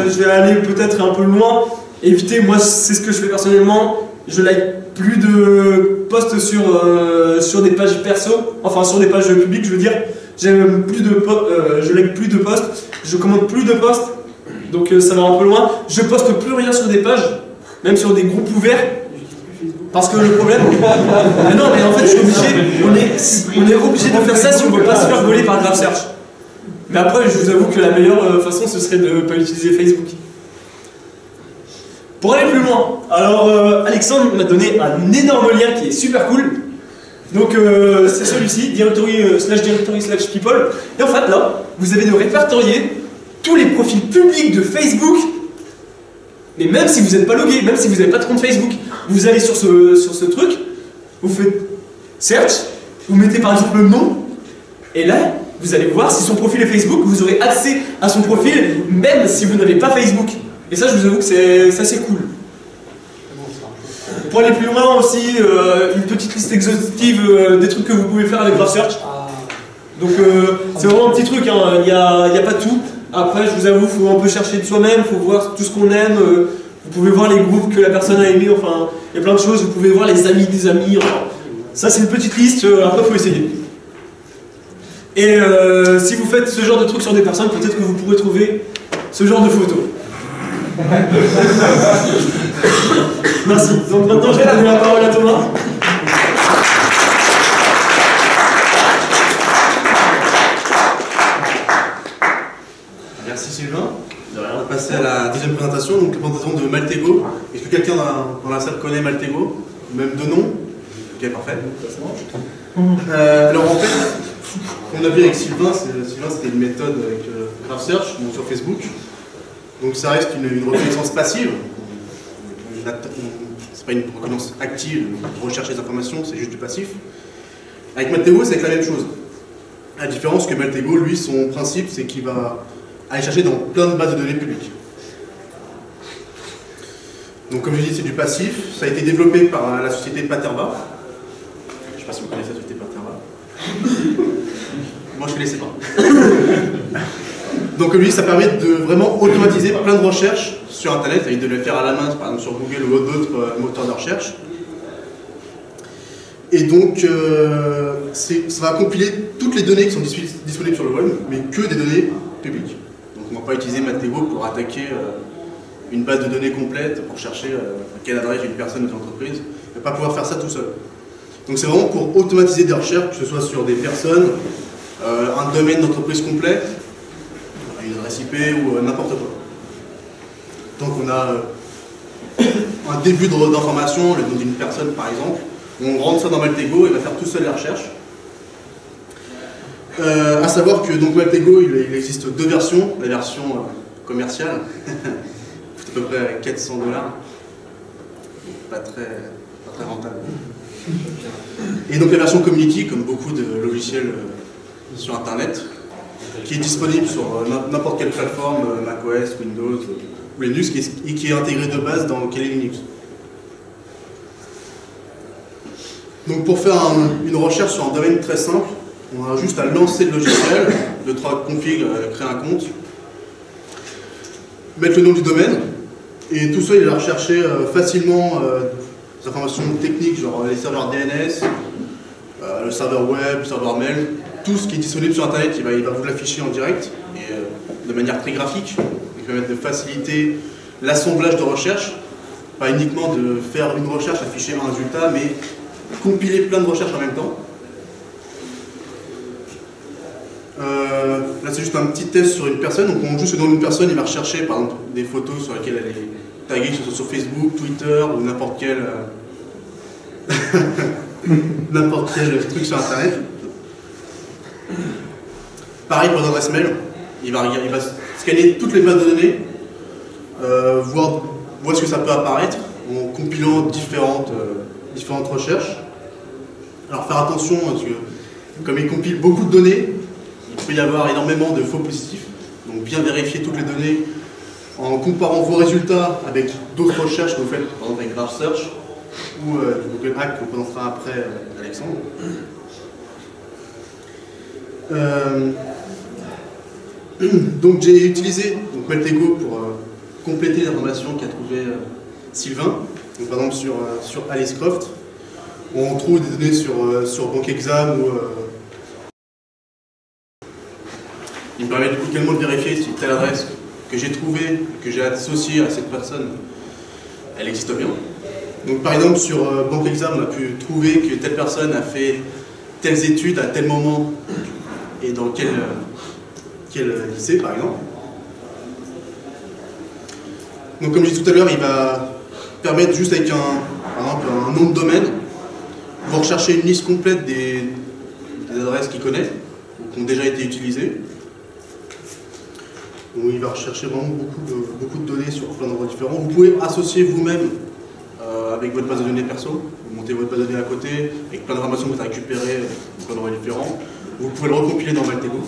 je vais aller peut-être un peu loin. Évitez, moi c'est ce que je fais personnellement, je like plus de posts sur des pages perso, enfin sur des pages publiques je veux dire, j'aime plus de je like plus de posts, je commente plus de posts, donc ça va un peu loin, je poste plus rien sur des pages, même sur des groupes ouverts, parce que le problème, mais non mais en fait je suis obligé, on est obligé de faire ça si on veut pas se faire voler par Graph Search. Mais après je vous avoue que la meilleure façon ce serait de ne pas utiliser Facebook. Pour aller plus loin, alors Alexandre m'a donné un énorme lien qui est super cool. Donc c'est celui-ci, directory/people. Et en fait là, vous avez de répertorier tous les profils publics de Facebook. Mais même si vous n'êtes pas logué, même si vous n'avez pas de compte Facebook, vous allez sur ce truc, vous faites search, vous mettez par exemple le nom, et là, vous allez voir si son profil est Facebook, vous aurez accès à son profil, même si vous n'avez pas Facebook. Et ça, je vous avoue que c'est assez cool. Pour aller plus loin aussi, une petite liste exhaustive des trucs que vous pouvez faire avec Graph Search. Donc c'est vraiment un petit truc, hein. Il n'y a pas tout. Après, je vous avoue, il faut un peu chercher de soi-même, il faut voir tout ce qu'on aime. Vous pouvez voir les groupes que la personne a aimé, enfin, il y a plein de choses. Vous pouvez voir les amis des amis. Enfin, ça, c'est une petite liste, après, il faut essayer. Et si vous faites ce genre de trucs sur des personnes, peut-être que vous pourrez trouver ce genre de photos. Merci. Donc maintenant je vais donner la parole à Thomas. Merci Sylvain. On va passer à la deuxième présentation, donc la présentation de Maltego. Est-ce que quelqu'un dans la salle connaît Maltego? Même de nom? Ok, parfait. Alors en fait, on a vu avec Sylvain, c'était une méthode avec Graph Search, donc sur Facebook. Donc ça reste une reconnaissance passive. C'est pas une reconnaissance active, de rechercher des informations, c'est juste du passif. Avec Maltego, c'est la même chose. La différence que Maltego, lui, son principe, c'est qu'il va aller chercher dans plein de bases de données publiques. Donc comme je dis, c'est du passif. Ça a été développé par la société Paterba. Je ne sais pas si vous connaissez la société Paterba. Moi, je ne connaissais pas. Donc lui, ça permet de vraiment automatiser plein de recherches sur Internet, ça évite de les faire à la main, par exemple sur Google ou d'autres moteurs de recherche. Et donc, ça va compiler toutes les données qui sont disponibles sur le web, mais que des données publiques. Donc on ne va pas utiliser Maltego pour attaquer une base de données complète, pour chercher à quelle adresse une personne ou une entreprise. On ne va pas pouvoir faire ça tout seul. Donc c'est vraiment pour automatiser des recherches, que ce soit sur des personnes, un domaine d'entreprise complet, une adresse IP ou n'importe quoi. Donc on a un début d'information, le nom d'une personne par exemple, on rentre ça dans Maltego et il va faire tout seul la recherche. À savoir que donc Maltego, il existe deux versions, la version commerciale, coûte à peu près 400 $, pas très rentable. Et donc la version Community, comme beaucoup de logiciels sur Internet, qui est disponible sur n'importe quelle plateforme, macOS, Windows ou Linux, et qui est intégrée de base dans Kali Linux. Donc pour faire une recherche sur un domaine très simple, on a juste à lancer le logiciel, le 3 config, créer un compte, mettre le nom du domaine, et tout ça il va rechercher facilement des informations techniques, genre les serveurs DNS, le serveur web, le serveur mail, tout ce qui est disponible sur Internet, il va vous l'afficher en direct, et de manière très graphique, qui permet de faciliter l'assemblage de recherche, pas uniquement de faire une recherche, afficher un résultat, mais compiler plein de recherches en même temps. Là c'est juste un petit test sur une personne, donc on joue sur le nom d'une personne, il va rechercher par exemple des photos sur lesquelles elle est taguée, que ce soit sur Facebook, Twitter ou n'importe quel truc sur Internet. Pareil pour l'adresse mail, il va scanner toutes les bases de données, voir ce que ça peut apparaître en compilant différentes recherches. Alors faire attention, parce que comme il compile beaucoup de données, il peut y avoir énormément de faux positifs. Donc bien vérifier toutes les données en comparant vos résultats avec d'autres recherches que vous faites, par exemple avec Graph Search ou Google Hack qu'on présentera après Alexandre. Donc j'ai utilisé Maltego pour compléter l'information qu'a trouvé Sylvain. Donc, par exemple sur Alicecroft, on trouve des données sur BankExam ou il me permet également de vérifier si telle adresse que j'ai trouvée, que j'ai associée à cette personne, elle existe bien. Donc par exemple sur BankExam, on a pu trouver que telle personne a fait telles études à tel moment et dans quel lycée par exemple. Donc comme je disais tout à l'heure, il va permettre juste avec par exemple un nom de domaine, vous rechercher une liste complète des adresses qu'il connaît, qui ont déjà été utilisées. Donc il va rechercher vraiment beaucoup de données sur plein d'endroits différents. Vous pouvez associer vous-même avec votre base de données perso, vous montez votre base de données à côté, avec plein d'informations que vous avez récupérées de plein d'endroits différents. Vous pouvez le recompiler dans Maltego.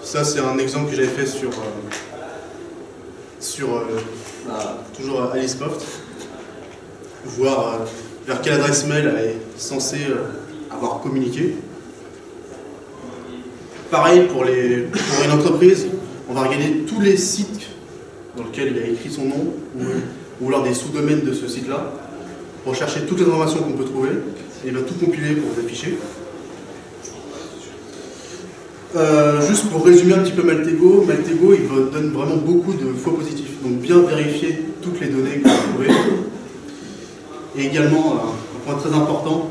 Ça c'est un exemple que j'avais fait toujours à Alicecroft, voir vers quelle adresse mail elle est censée avoir communiqué. Pareil pour une entreprise, on va regarder tous les sites dans lesquels il a écrit son nom ou lors des sous-domaines de ce site-là, pour chercher toutes les informations qu'on peut trouver, et il va tout compiler pour vous afficher. Juste pour résumer un petit peu Maltego, il vous donne vraiment beaucoup de faux positifs, donc bien vérifier toutes les données que vous trouvez. Et également, un point très important,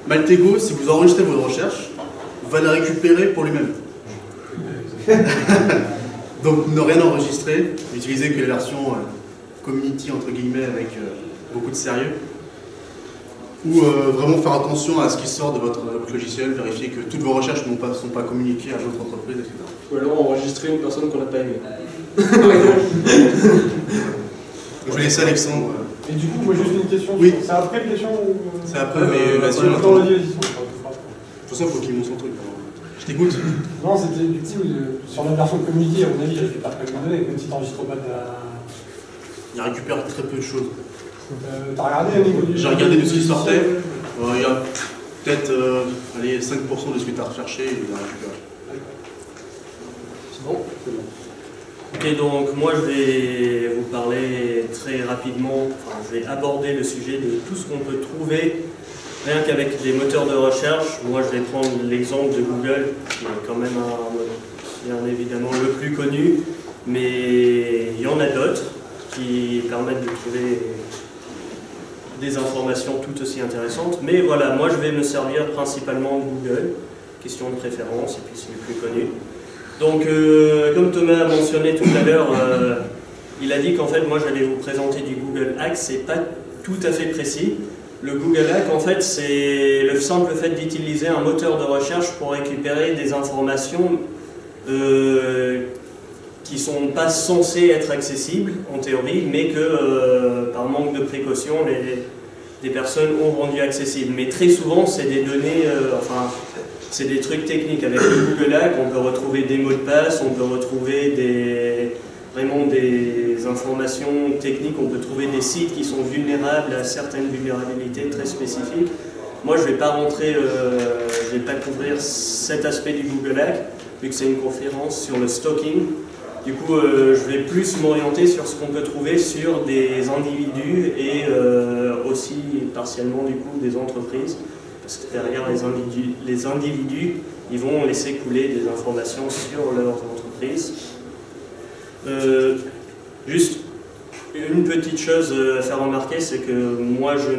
Maltego, si vous enregistrez votre recherche, va la récupérer pour lui-même. Donc ne rien enregistrer, utilisez que la version community entre guillemets avec beaucoup de sérieux. Ou vraiment faire attention à ce qui sort de votre logiciel, vérifier que toutes vos recherches ne sont pas communiquées à d'autres entreprises, etc. Ou alors enregistrer une personne qu'on n'a pas aimée. Je vais laisser Alexandre. Et du coup, moi juste une question. Oui. C'est après une question ou... C'est après, mais vas-y. De De toute façon, il faut qu'il monte son truc. Je t'écoute. Non, c'était du coup, sur la version community, à mon avis, elle fait pas très bien donné, même si tu n'enregistres pas de la... Il récupère très peu de choses. T'as regardé au niveau du... J'ai regardé de ce qui sortait. Il y a peut-être 5% de ce que tu as recherché et il a récupéré. C'est bon? C'est bon. Ok, donc moi je vais vous parler très rapidement, enfin je vais aborder le sujet de tout ce qu'on peut trouver rien qu'avec des moteurs de recherche. Moi je vais prendre l'exemple de Google, qui est quand même bien évidemment le plus connu, mais il y en a d'autres qui permettent de trouver des informations tout aussi intéressantes. Mais voilà, moi je vais me servir principalement de Google, question de préférence, et puis c'est le plus connu. Donc, comme Thomas a mentionné tout à l'heure, il a dit qu'en fait, moi, j'allais vous présenter du Google Hack. C'est pas tout à fait précis. Le Google Hack, en fait, c'est le simple fait d'utiliser un moteur de recherche pour récupérer des informations qui sont pas censées être accessibles, en théorie, mais que, par manque de précaution, des personnes ont rendu accessibles. Mais très souvent, c'est des données... c'est des trucs techniques. Avec le Google Hack, on peut retrouver des mots de passe, on peut retrouver vraiment des informations techniques, on peut trouver des sites qui sont vulnérables à certaines vulnérabilités très spécifiques. Moi, je ne vais pas rentrer, je vais pas couvrir cet aspect du Google Hack, vu que c'est une conférence sur le stalking. Du coup, je vais plus m'orienter sur ce qu'on peut trouver sur des individus et aussi partiellement du coup des entreprises. Parce que derrière les individus, ils vont laisser couler des informations sur leurs entreprises. Juste une petite chose à faire remarquer, c'est que moi je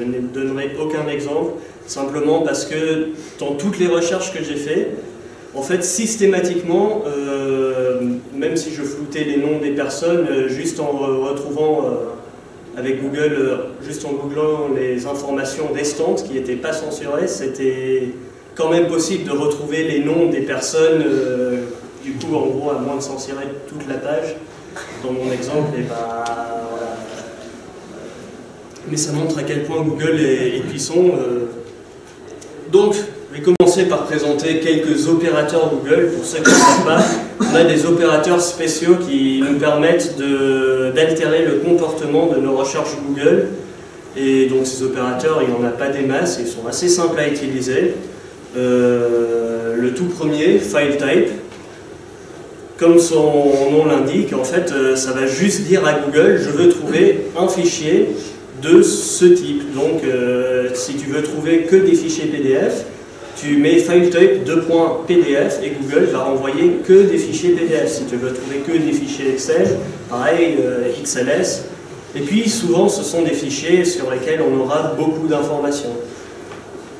ne donnerai aucun exemple, simplement parce que dans toutes les recherches que j'ai faites, en fait systématiquement, même si je floutais les noms des personnes, juste en retrouvant... avec Google, juste en googlant les informations restantes qui n'étaient pas censurées, c'était quand même possible de retrouver les noms des personnes, du coup en gros à moins de censurer toute la page. Dans mon exemple, et voilà. Mais ça montre à quel point Google est puissant. Donc, je vais commencer par présenter quelques opérateurs Google. Pour ceux qui ne savent pas, on a des opérateurs spéciaux qui nous permettent d'altérer le comportement de nos recherches Google. Et donc ces opérateurs, il n'y en a pas des masses, ils sont assez simples à utiliser. Le tout premier, FileType, comme son nom l'indique, en fait, ça va juste dire à Google, je veux trouver un fichier de ce type. Donc, si tu veux trouver que des fichiers PDF, tu mets FileType .pdf et Google va renvoyer que des fichiers PDF. Si tu veux trouver que des fichiers Excel, pareil, XLS. Et puis, souvent, ce sont des fichiers sur lesquels on aura beaucoup d'informations.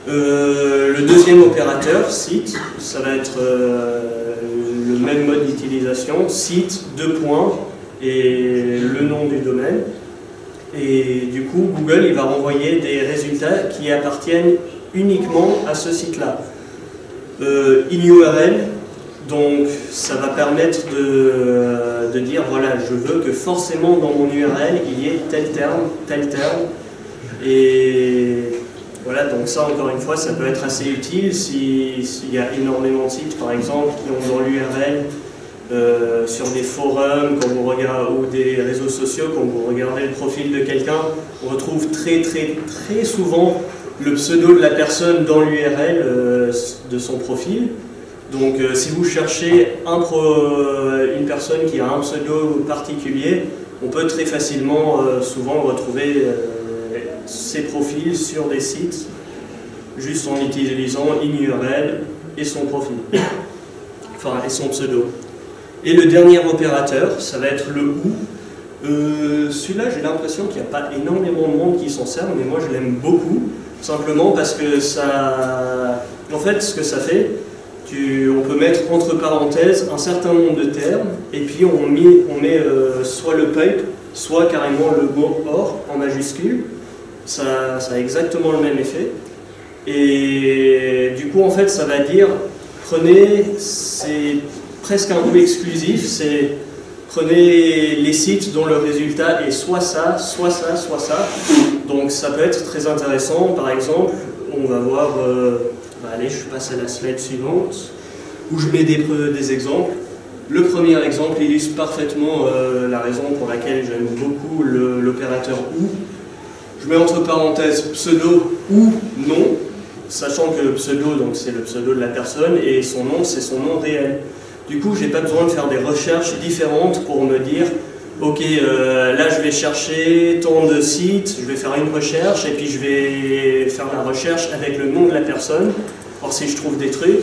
Le deuxième opérateur, site, ça va être le même mode d'utilisation, site, et le nom du domaine. Et du coup, Google il va renvoyer des résultats qui appartiennent uniquement à ce site-là. In URL, donc ça va permettre de dire, voilà, je veux que forcément dans mon URL, il y ait tel terme. Et voilà, donc ça, encore une fois, ça peut être assez utile s'il y a énormément de sites, par exemple, qui ont dans l'URL, sur des forums quand vous regardez, ou des réseaux sociaux, quand vous regardez le profil de quelqu'un, on retrouve très souvent le pseudo de la personne dans l'URL de son profil. Donc si vous cherchez une personne qui a un pseudo particulier, on peut très facilement souvent retrouver ses profils sur des sites juste en utilisant in URL et son profil, enfin et son pseudo. Et le dernier opérateur, ça va être le OU. Celui-là, j'ai l'impression qu'il n'y a pas énormément de monde qui s'en sert, mais moi je l'aime beaucoup, simplement parce que ça... En fait, ce que ça fait, on peut mettre entre parenthèses un certain nombre de termes, et puis on met soit le pipe, soit carrément le mot OR en majuscule. Ça a exactement le même effet. Et du coup, en fait, ça va dire, c'est presque un mot exclusif, c'est prenez les sites dont le résultat est soit ça, soit ça, soit ça. Donc ça peut être très intéressant. Par exemple, on va voir, allez, je passe à la slide suivante, où je mets des exemples. Le premier exemple illustre parfaitement la raison pour laquelle j'aime beaucoup l'opérateur OU. Je mets entre parenthèses pseudo ou nom, sachant que le pseudo, c'est le pseudo de la personne, et son nom, c'est son nom réel. Du coup, j'ai pas besoin de faire des recherches différentes pour me dire ok, là je vais chercher tant de sites, je vais faire une recherche et puis je vais faire la recherche avec le nom de la personne, voir si je trouve des trucs.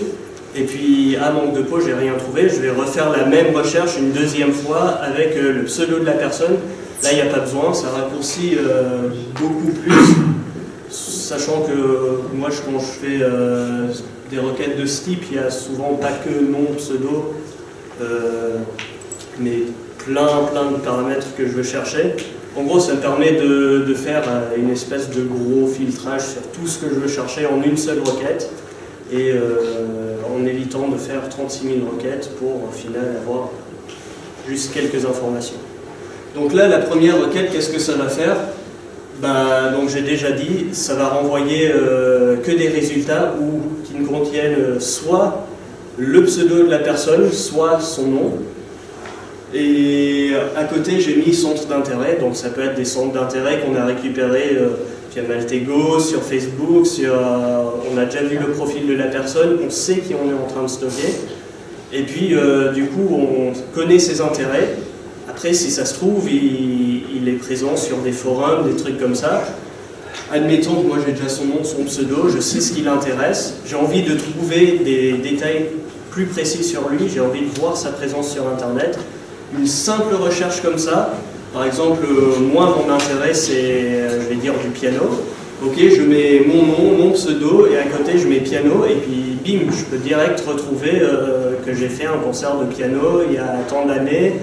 Et puis, à manque de peau, j'ai rien trouvé, je vais refaire la même recherche une deuxième fois avec le pseudo de la personne. Là, il n'y a pas besoin, ça raccourcit beaucoup plus, sachant que moi, quand je fais des requêtes de ce type, il n'y a souvent pas que nom, pseudo, mais plein de paramètres que je veux chercher. En gros, ça me permet de faire une espèce de gros filtrage sur tout ce que je veux chercher en une seule requête, et en évitant de faire 36 000 requêtes pour au final avoir juste quelques informations. Donc là, la première requête, qu'est-ce que ça va faire? Donc j'ai déjà dit, ça va renvoyer que des résultats qui ne contiennent soit le pseudo de la personne, soit son nom. Et à côté, j'ai mis centre d'intérêt, donc ça peut être des centres d'intérêt qu'on a récupérés via Maltego, sur Facebook, on a déjà vu le profil de la personne, on sait qui on est en train de stocker, et puis du coup on connaît ses intérêts. Après, si ça se trouve, il est présent sur des forums, des trucs comme ça. Admettons que moi j'ai déjà son nom, son pseudo, je sais ce qui l'intéresse, j'ai envie de trouver des détails plus précis sur lui, j'ai envie de voir sa présence sur Internet. Une simple recherche comme ça, par exemple, moi mon intérêt c'est, je vais dire, du piano. Ok, je mets mon nom, mon pseudo, et à côté je mets piano, et puis bim, je peux direct retrouver que j'ai fait un concert de piano il y a tant d'années,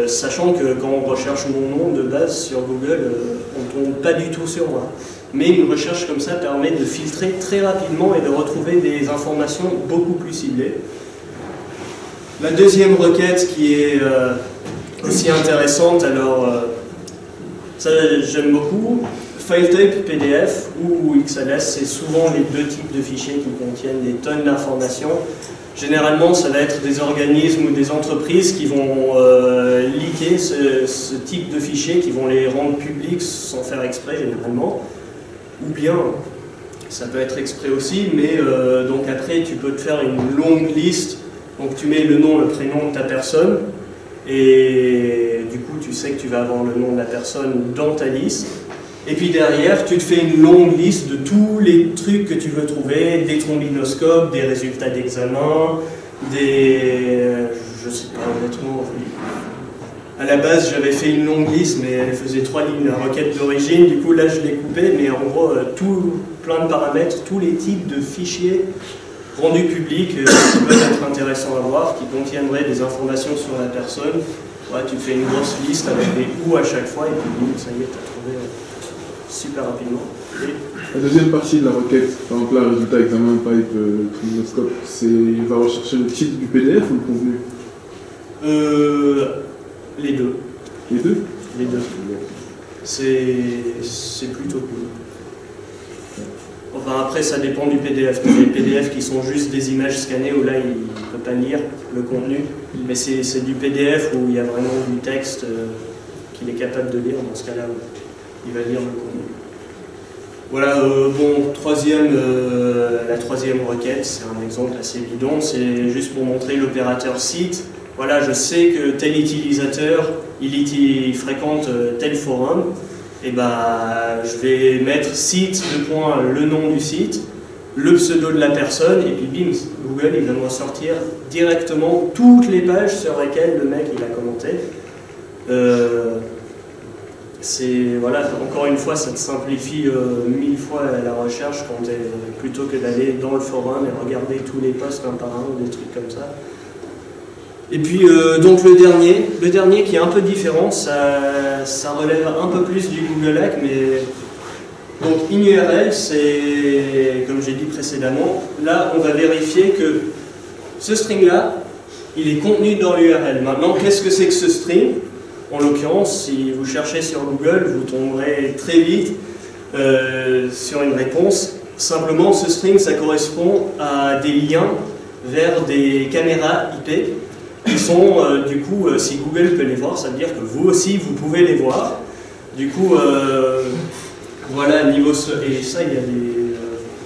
sachant que quand on recherche mon nom de base sur Google, on ne tombe pas du tout sur moi. Mais une recherche comme ça permet de filtrer très rapidement et de retrouver des informations beaucoup plus ciblées. La deuxième requête qui est aussi intéressante, alors ça j'aime beaucoup, FileType PDF ou XLS, c'est souvent les deux types de fichiers qui contiennent des tonnes d'informations. Généralement, ça va être des organismes ou des entreprises qui vont leaker ce type de fichiers, qui vont les rendre publics sans faire exprès généralement. Ou bien, ça peut être exprès aussi, mais donc après tu peux te faire une longue liste. Donc tu mets le nom, le prénom de ta personne, et du coup tu sais que tu vas avoir le nom de la personne dans ta liste. Et puis derrière, tu te fais une longue liste de tous les trucs que tu veux trouver, des trombinoscopes, des résultats d'examen, je sais pas honnêtement. À la base, j'avais fait une longue liste, mais elle faisait 3 lignes la requête d'origine, du coup là je l'ai coupée, mais en gros, plein de paramètres, tous les types de fichiers rendus publics qui peuvent être intéressants à voir, qui contiendraient des informations sur la personne. Ouais, tu fais une grosse liste avec des ou à chaque fois, et puis ça y est, tu as trouvé super rapidement. La deuxième partie de la requête, par exemple là, résultat, examen, pipe, trombinoscope, il va rechercher le titre du PDF ou le contenu? Les deux. Les deux? Les deux. C'est plutôt cool. Enfin après ça dépend du PDF. Il y a des PDF qui sont juste des images scannées où là il ne peut pas lire le contenu. Mais c'est du PDF où il y a vraiment du texte qu'il est capable de lire. Dans ce cas-là, il va lire le contenu. Voilà, bon, la troisième requête, c'est un exemple assez bidon. C'est juste pour montrer l'opérateur site. Voilà, je sais que tel utilisateur, il fréquente tel forum. Et je vais mettre site, le nom du site, le pseudo de la personne, et puis bim, Google il va me ressortir directement toutes les pages sur lesquelles le mec il a commenté. Voilà, encore une fois, ça te simplifie 1000 fois la recherche plutôt que d'aller dans le forum et regarder tous les posts un par un ou des trucs comme ça. Et puis donc le dernier qui est un peu différent, ça relève un peu plus du Google Hack, mais donc InURL, c'est comme j'ai dit précédemment, là on va vérifier que ce string là, il est contenu dans l'URL. Maintenant, qu'est-ce que c'est que ce string? En l'occurrence, si vous cherchez sur Google, vous tomberez très vite sur une réponse. Simplement, ce string, ça correspond à des liens vers des caméras IP. Qui sont, du coup, si Google peut les voir, ça veut dire que vous aussi, vous pouvez les voir. Du coup, voilà, niveau... Et ça, il y a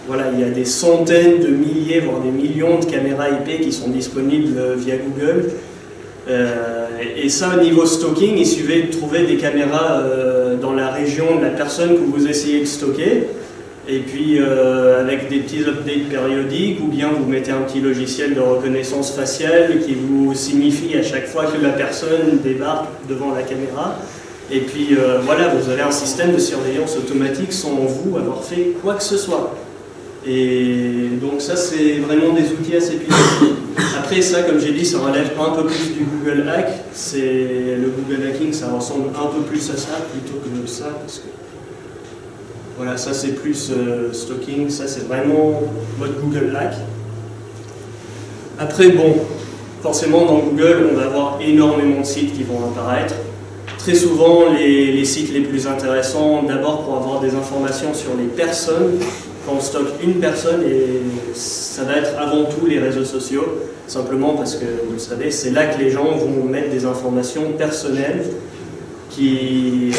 voilà, il y a des centaines de milliers, voire des millions de caméras IP qui sont disponibles via Google. Et ça, au niveau stalking, il suffit de trouver des caméras dans la région de la personne que vous essayez de stalker. Et puis, avec des petits updates périodiques, ou bien vous mettez un petit logiciel de reconnaissance faciale qui vous signifie à chaque fois que la personne débarque devant la caméra. Et puis, voilà, vous avez un système de surveillance automatique sans vous avoir fait quoi que ce soit. Et donc ça, c'est vraiment des outils assez puissants. Après ça, comme j'ai dit, ça relève un peu plus du Google Hack. Le Google Hacking, ça ressemble un peu plus à ça plutôt que ça, parce que voilà, ça c'est plus stalking, ça c'est vraiment mode Google Hack. Après, bon, forcément dans Google, on va avoir énormément de sites qui vont apparaître. Très souvent, les sites les plus intéressants, d'abord pour avoir des informations sur les personnes. Quand on stocke une personne, et ça va être avant tout les réseaux sociaux, simplement parce que, vous le savez, c'est là que les gens vont mettre des informations personnelles qui...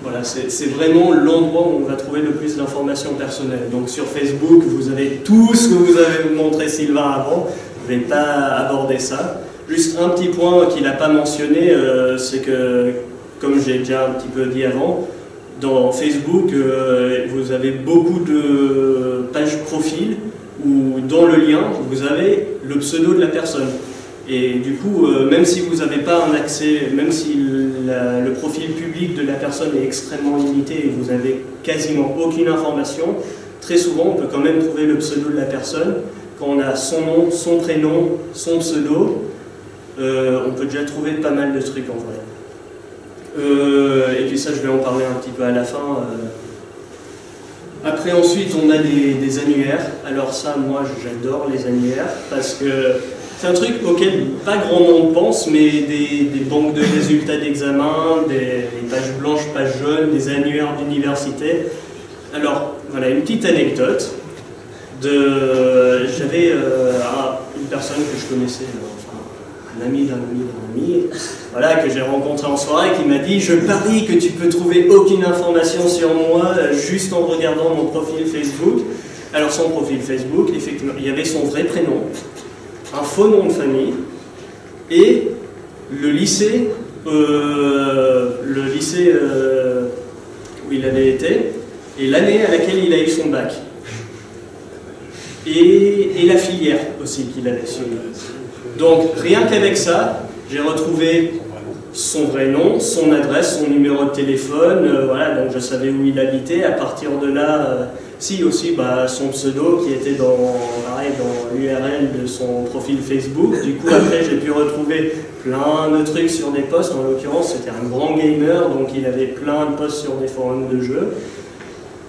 voilà, c'est vraiment l'endroit où on va trouver le plus d'informations personnelles. Donc sur Facebook, vous avez tout ce que vous avez montré Sylvain avant, je ne vais pas aborder ça. Juste un petit point qu'il n'a pas mentionné, c'est que, comme j'ai déjà un petit peu dit avant, dans Facebook, vous avez beaucoup de pages profil où dans le lien, vous avez le pseudo de la personne. Et du coup, même si vous n'avez pas un accès, même si le profil public de la personne est extrêmement limité et vous n'avez quasiment aucune information, très souvent on peut quand même trouver le pseudo de la personne. Quand on a son nom, son prénom, son pseudo, on peut déjà trouver pas mal de trucs en vrai. Et puis ça, je vais en parler un petit peu à la fin. Après, ensuite, on a des annuaires. Alors ça, moi, j'adore les annuaires parce que c'est un truc auquel pas grand monde pense, mais des banques de résultats d'examen, des pages blanches, pages jaunes, des annuaires d'université. Alors, voilà, une petite anecdote. J'avais une personne que je connaissais, un ami d'un ami d'un ami, voilà, que j'ai rencontré en soirée, qui m'a dit « Je parie que tu peux trouver aucune information sur moi juste en regardant mon profil Facebook. » Alors son profil Facebook, effectivement, il y avait son vrai prénom, un faux nom de famille, et le lycée où il avait été, et l'année à laquelle il a eu son bac. Et la filière aussi qu'il avait suivie. Donc, rien qu'avec ça, j'ai retrouvé son vrai nom, son adresse, son numéro de téléphone, voilà, donc je savais où il habitait. À partir de là, si aussi son pseudo qui était dans l'URL de son profil Facebook. Du coup, après, j'ai pu retrouver plein de trucs sur des posts. En l'occurrence, c'était un grand gamer, donc il avait plein de posts sur des forums de jeux.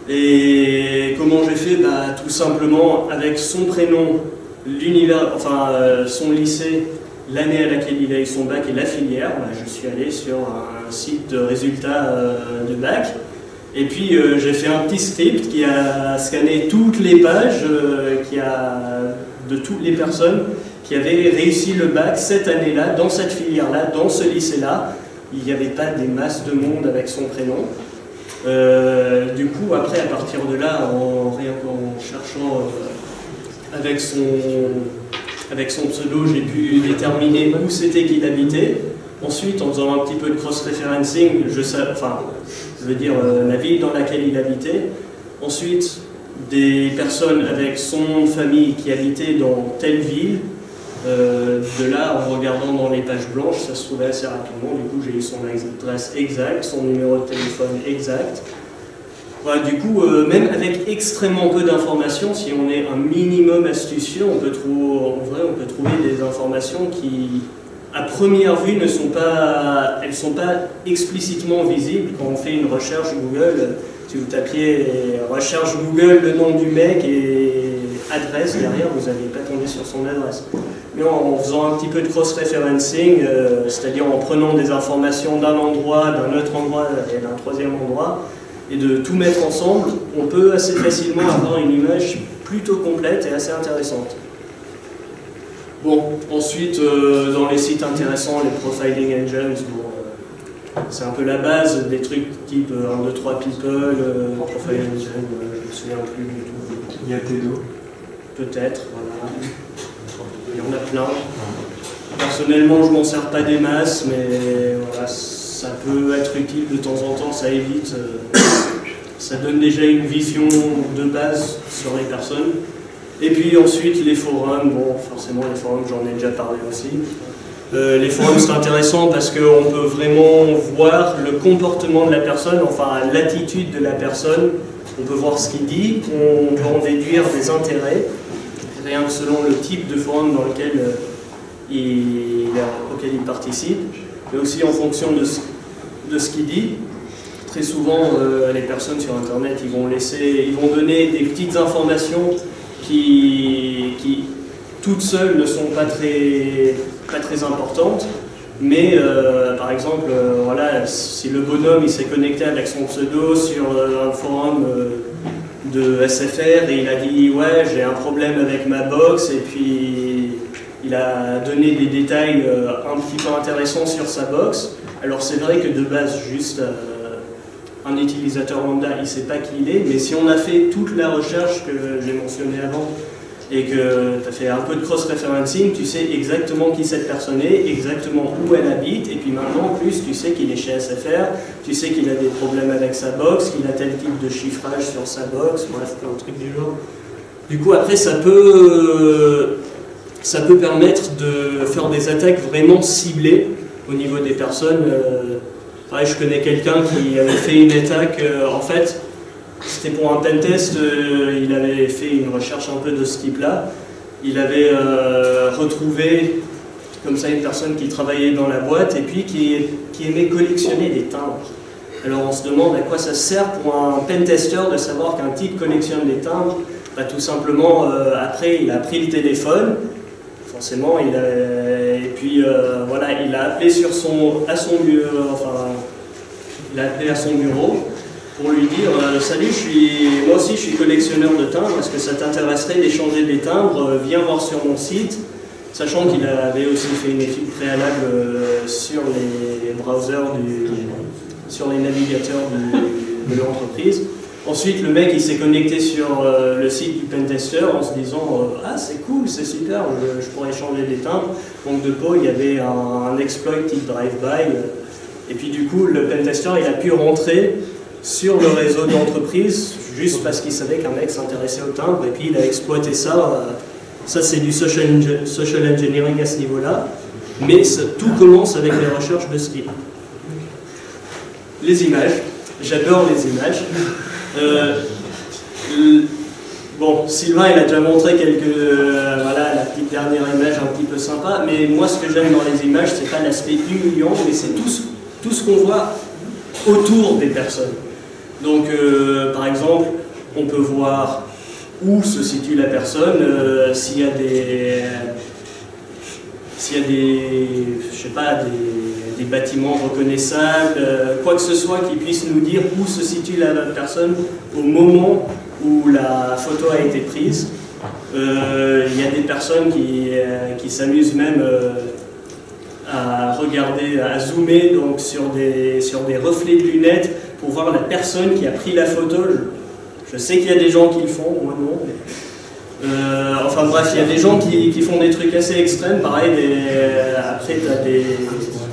Et comment j'ai fait? Tout simplement avec son prénom, son lycée, l'année à laquelle il a eu son bac et la filière, je suis allé sur un site de résultats de bac. Et puis j'ai fait un petit script qui a scanné toutes les pages de toutes les personnes qui avaient réussi le bac cette année-là, dans cette filière-là, dans ce lycée-là. Il n'y avait pas des masses de monde avec son prénom. Du coup, après, à partir de là, en cherchant avec son pseudo, j'ai pu déterminer où c'était qu'il habitait. Ensuite, en faisant un petit peu de cross-referencing, je veux dire la ville dans laquelle il habitait. Ensuite, des personnes avec son nom de famille qui habitaient dans telle ville. De là, en regardant dans les pages blanches, ça se trouvait assez rapidement. Du coup, j'ai eu son adresse exacte, son numéro de téléphone exact. Voilà, du coup, même avec extrêmement peu d'informations, si on est un minimum astucieux, on peut trouver des informations qui, à première vue, ne sont pas explicitement visibles. Quand on fait une recherche Google, si vous tapiez recherche Google, le nom du mec et adresse derrière, vous n'allez pas tomber sur son adresse. Mais en faisant un petit peu de cross-referencing, c'est-à-dire en prenant des informations d'un endroit, d'un autre endroit et d'un troisième endroit, et de tout mettre ensemble, on peut assez facilement avoir une image plutôt complète et assez intéressante. Bon, ensuite, dans les sites intéressants, les profiling engines, C'est un peu la base des trucs type 1, 2, 3 people, Profile Engine, je me souviens plus du tout. Il y a Tedo. Peut-être, voilà. Il y en a plein. Personnellement, je m'en sers pas des masses, mais voilà, ça peut être utile de temps en temps, ça évite. Ça donne déjà une vision de base sur les personnes. Et puis ensuite, les forums, bon, forcément, les forums, j'en ai déjà parlé aussi. Les forums, c'est intéressant parce qu'on peut vraiment voir le comportement de la personne, enfin l'attitude de la personne. On peut voir ce qu'il dit, on peut en déduire des intérêts, rien que selon le type de forum dans lequel auquel il participe, mais aussi en fonction de ce qu'il dit. Très souvent, les personnes sur Internet, ils vont donner des petites informations qui toutes seules ne sont pas très importantes, mais par exemple, voilà, si le bonhomme il s'est connecté avec son pseudo sur un forum de SFR et il a dit ouais j'ai un problème avec ma box, et puis il a donné des détails un petit peu intéressants sur sa box. Alors c'est vrai que de base juste un utilisateur lambda il ne sait pas qui il est, mais si on a fait toute la recherche que j'ai mentionnée avant et que tu as fait un peu de cross-referencing, tu sais exactement qui cette personne est, exactement où elle habite, et puis maintenant en plus tu sais qu'il est chez SFR, tu sais qu'il a des problèmes avec sa box, qu'il a tel type de chiffrage sur sa box, bref, plein de trucs du genre. Du coup après ça peut permettre de faire des attaques vraiment ciblées au niveau des personnes. Pareil, je connais quelqu'un qui avait fait une attaque, en fait, c'était pour un pentest, il avait fait une recherche un peu de ce type-là. Il avait retrouvé comme ça une personne qui travaillait dans la boîte et puis qui aimait collectionner des timbres. Alors on se demande à quoi ça sert pour un pentester de savoir qu'un type collectionne des timbres. Bah, tout simplement, après il a pris le téléphone, forcément, et puis voilà, il a appelé il a appelé à son bureau pour lui dire salut, moi aussi je suis collectionneur de timbres, est-ce que ça t'intéresserait d'échanger des timbres, viens voir sur mon site, sachant qu'il avait aussi fait une étude préalable sur les browsers, sur les navigateurs de l'entreprise. Ensuite, le mec il s'est connecté sur le site du pentester en se disant ah c'est cool, c'est super, je pourrais échanger des timbres. Donc de peu, il y avait un exploit type drive-by. Et puis du coup, le pentester il a pu rentrer sur le réseau d'entreprise juste parce qu'il savait qu'un mec s'intéressait aux timbres, et puis il a exploité ça. Ça c'est du social engineering à ce niveau-là. Mais tout commence avec les recherches de ce type. Les images. J'adore les images. Bon, Sylvain il a déjà montré voilà, la petite dernière image un petit peu sympa, mais moi ce que j'aime dans les images, c'est pas l'aspect humiliant, mais c'est tout ce qu'on voit autour des personnes. Donc par exemple, on peut voir où se situe la personne, s'il y a je sais pas, des bâtiments reconnaissables, quoi que ce soit qui puisse nous dire où se situe la personne au moment où la photo a été prise. Il y a des personnes qui s'amusent même à regarder, à zoomer donc, sur des reflets de lunettes pour voir la personne qui a pris la photo. Je sais qu'il y a des gens qui le font, moi non. Enfin bref, il y a des gens qui font des trucs assez extrêmes, pareil, après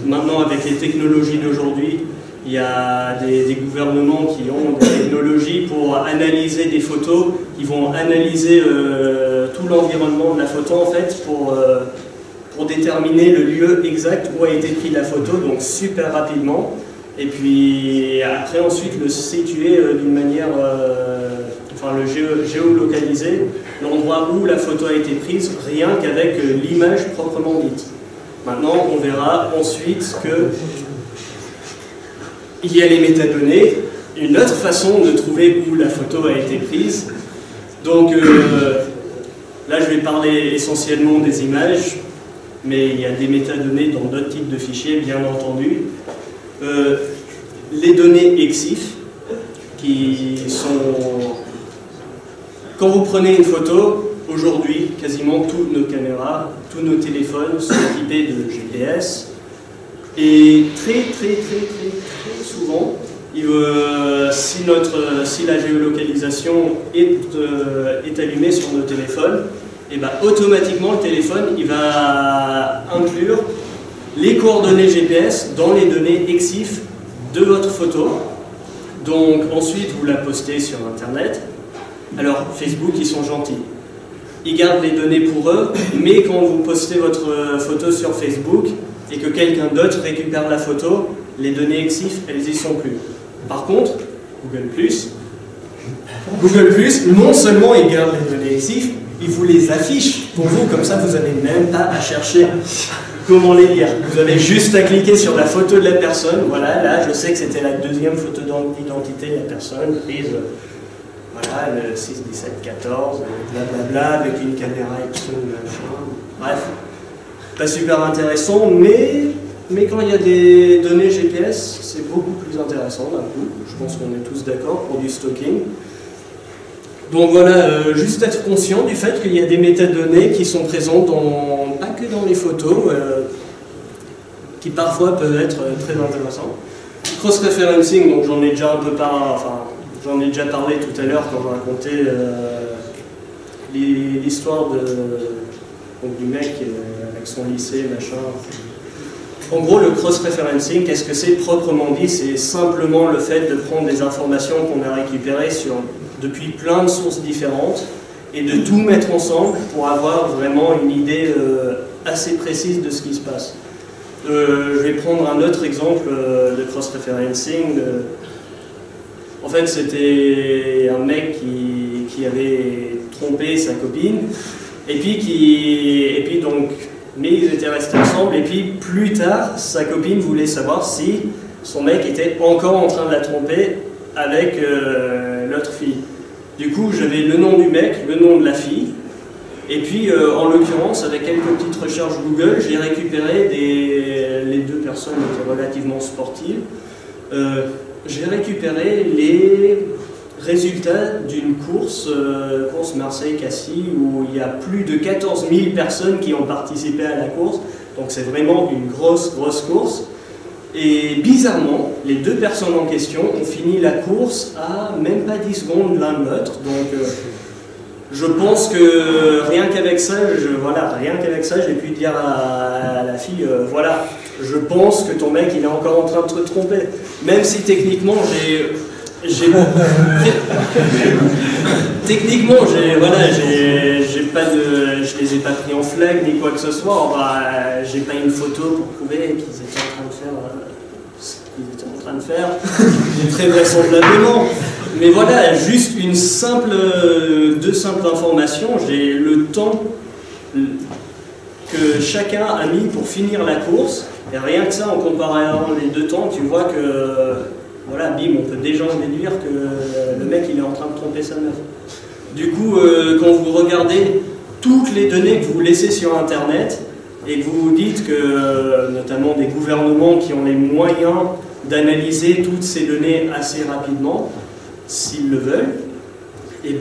maintenant avec les technologies d'aujourd'hui, il y a des gouvernements qui ont des technologies pour analyser des photos, qui vont analyser tout l'environnement de la photo en fait pour déterminer le lieu exact où a été prise la photo, donc super rapidement, et puis après ensuite le situer d'une manière, enfin le géolocaliser, l'endroit où la photo a été prise, rien qu'avec l'image proprement dite. Maintenant on verra ensuite que il y a les métadonnées, une autre façon de trouver où la photo a été prise. Donc là je vais parler essentiellement des images, mais il y a des métadonnées dans d'autres types de fichiers bien entendu. Les données EXIF qui sont... Quand vous prenez une photo, aujourd'hui quasiment toutes nos caméras, tous nos téléphones sont équipés de GPS. Et très souvent, si la géolocalisation est allumée sur nos téléphones, et ben, automatiquement le téléphone il va inclure les coordonnées GPS dans les données EXIF de votre photo. Donc ensuite vous la postez sur internet. Alors Facebook ils sont gentils, ils gardent les données pour eux, mais quand vous postez votre photo sur Facebook et que quelqu'un d'autre récupère la photo, les données EXIF elles y sont plus. Par contre, Google+, non seulement il garde les données EXIF, il vous les affiche pour vous, comme ça vous n'avez même pas à chercher comment les lire. Vous avez juste à cliquer sur la photo de la personne. Voilà, là je sais que c'était la deuxième photo d'identité de la personne, prise voilà, le 6, 17, 14, blablabla, avec une caméra Epson, machin. Bref, pas super intéressant, mais quand il y a des données GPS, c'est beaucoup plus intéressant d'un coup. Je pense qu'on est tous d'accord pour du stalking. Donc voilà, juste être conscient du fait qu'il y a des métadonnées qui sont présentes pas que dans les photos, qui parfois peuvent être très intéressantes. Cross-referencing, donc j'en ai déjà j'en ai déjà parlé tout à l'heure quand je racontais l'histoire du mec avec son lycée, machin. En gros, le cross-referencing, qu'est-ce que c'est proprement dit? C'est simplement le fait de prendre des informations qu'on a récupérées depuis plein de sources différentes et de tout mettre ensemble pour avoir vraiment une idée assez précise de ce qui se passe. Je vais prendre un autre exemple de cross-referencing. En fait, c'était un mec qui avait trompé sa copine, mais ils étaient restés ensemble, et puis plus tard, sa copine voulait savoir si son mec était encore en train de la tromper avec l'autre fille. Du coup, j'avais le nom du mec, le nom de la fille, et puis en l'occurrence, avec quelques petites recherches Google, j'ai récupéré les deux personnes étaient relativement sportives. J'ai récupéré les résultats d'une course Marseille-Cassis, où il y a plus de 14 000 personnes qui ont participé à la course, donc c'est vraiment une grosse course. Et bizarrement, les deux personnes en question ont fini la course à même pas 10 secondes l'un de l'autre, donc je pense que rien qu'avec ça, j'ai pu dire à la fille, voilà, je pense que ton mec il est encore en train de te tromper, même si techniquement je les ai pas pris en flag ni quoi que ce soit. J'ai pas une photo pour prouver qu'ils étaient en train de faire ce qu'ils étaient en train de faire. Très vraisemblablement. Mais voilà, juste deux simples informations. J'ai le temps que chacun a mis pour finir la course. Et rien que ça, en comparant les deux temps, tu vois que voilà, bim, on peut déjà en déduire que le mec il est en train de tromper sa meuf. Du coup, quand vous regardez toutes les données que vous laissez sur Internet et que vous vous dites que, notamment des gouvernements qui ont les moyens d'analyser toutes ces données assez rapidement, s'ils le veulent, et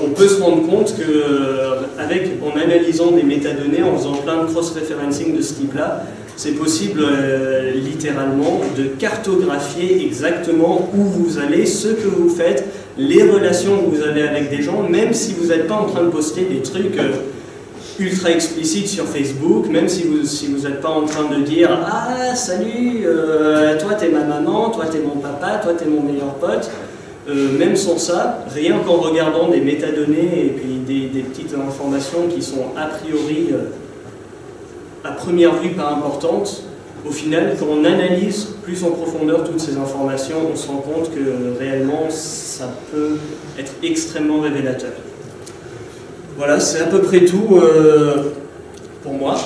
on peut se rendre compte qu'en analysant des métadonnées, en faisant plein de cross-referencing de ce type-là, c'est possible littéralement de cartographier exactement où vous allez, ce que vous faites, les relations que vous avez avec des gens, même si vous n'êtes pas en train de poster des trucs ultra explicites sur Facebook, même si vous n'êtes pas en train de dire « Ah, salut, toi t'es ma maman, toi t'es mon papa, toi t'es mon meilleur pote », même sans ça, rien qu'en regardant des métadonnées et puis des petites informations qui sont a priori à première vue pas importantes, au final, quand on analyse plus en profondeur toutes ces informations, on se rend compte que réellement ça peut être extrêmement révélateur. Voilà, c'est à peu près tout pour moi.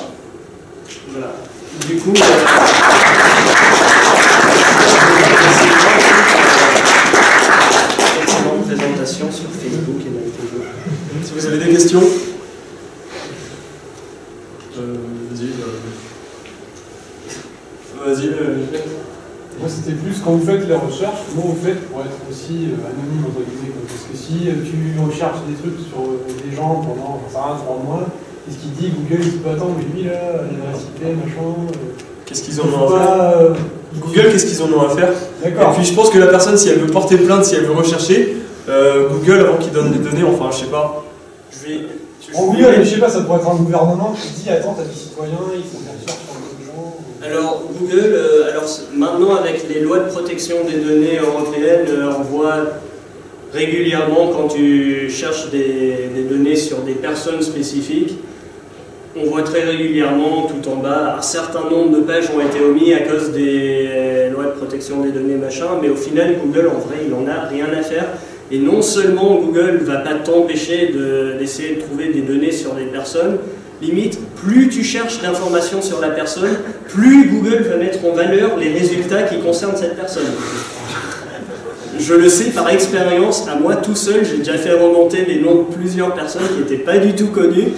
Voilà. Du coup, excellente présentation sur Facebook et Nintendo. Si vous avez des questions. Vas-y. Moi, c'était plus quand vous faites les recherches, comment vous faites pour être aussi anonyme, entre guillemets, parce que si tu recherches des trucs sur des gens pendant 3 mois, Qu'est-ce qu'il dit Google, il dit pas attends, mais lui là, l'adresse IP, machin. Qu'est-ce qu'ils en ont à faire Google, qu'est-ce qu'ils en ont à faire? D'accord. Et puis je pense que la personne, si elle veut porter plainte, si elle veut rechercher, Google, avant qu'il donne les données, enfin je sais pas. Google, je sais pas, ça pourrait être un gouvernement qui dit attends, t'as des citoyens, ils font des recherches sur d'autres gens. Alors Google, maintenant avec les lois de protection des données européennes, on voit régulièrement quand tu cherches des données sur des personnes spécifiques, on voit très régulièrement tout en bas, un certain nombre de pages ont été omis à cause des lois de protection des données machin, mais au final Google en vrai il en a rien à faire. Et non seulement Google ne va pas t'empêcher d'essayer de trouver des données sur des personnes, limite, plus tu cherches d'informations sur la personne, plus Google va mettre en valeur les résultats qui concernent cette personne. Je le sais par expérience, à moi tout seul, j'ai déjà fait remonter les noms de plusieurs personnes qui n'étaient pas du tout connues.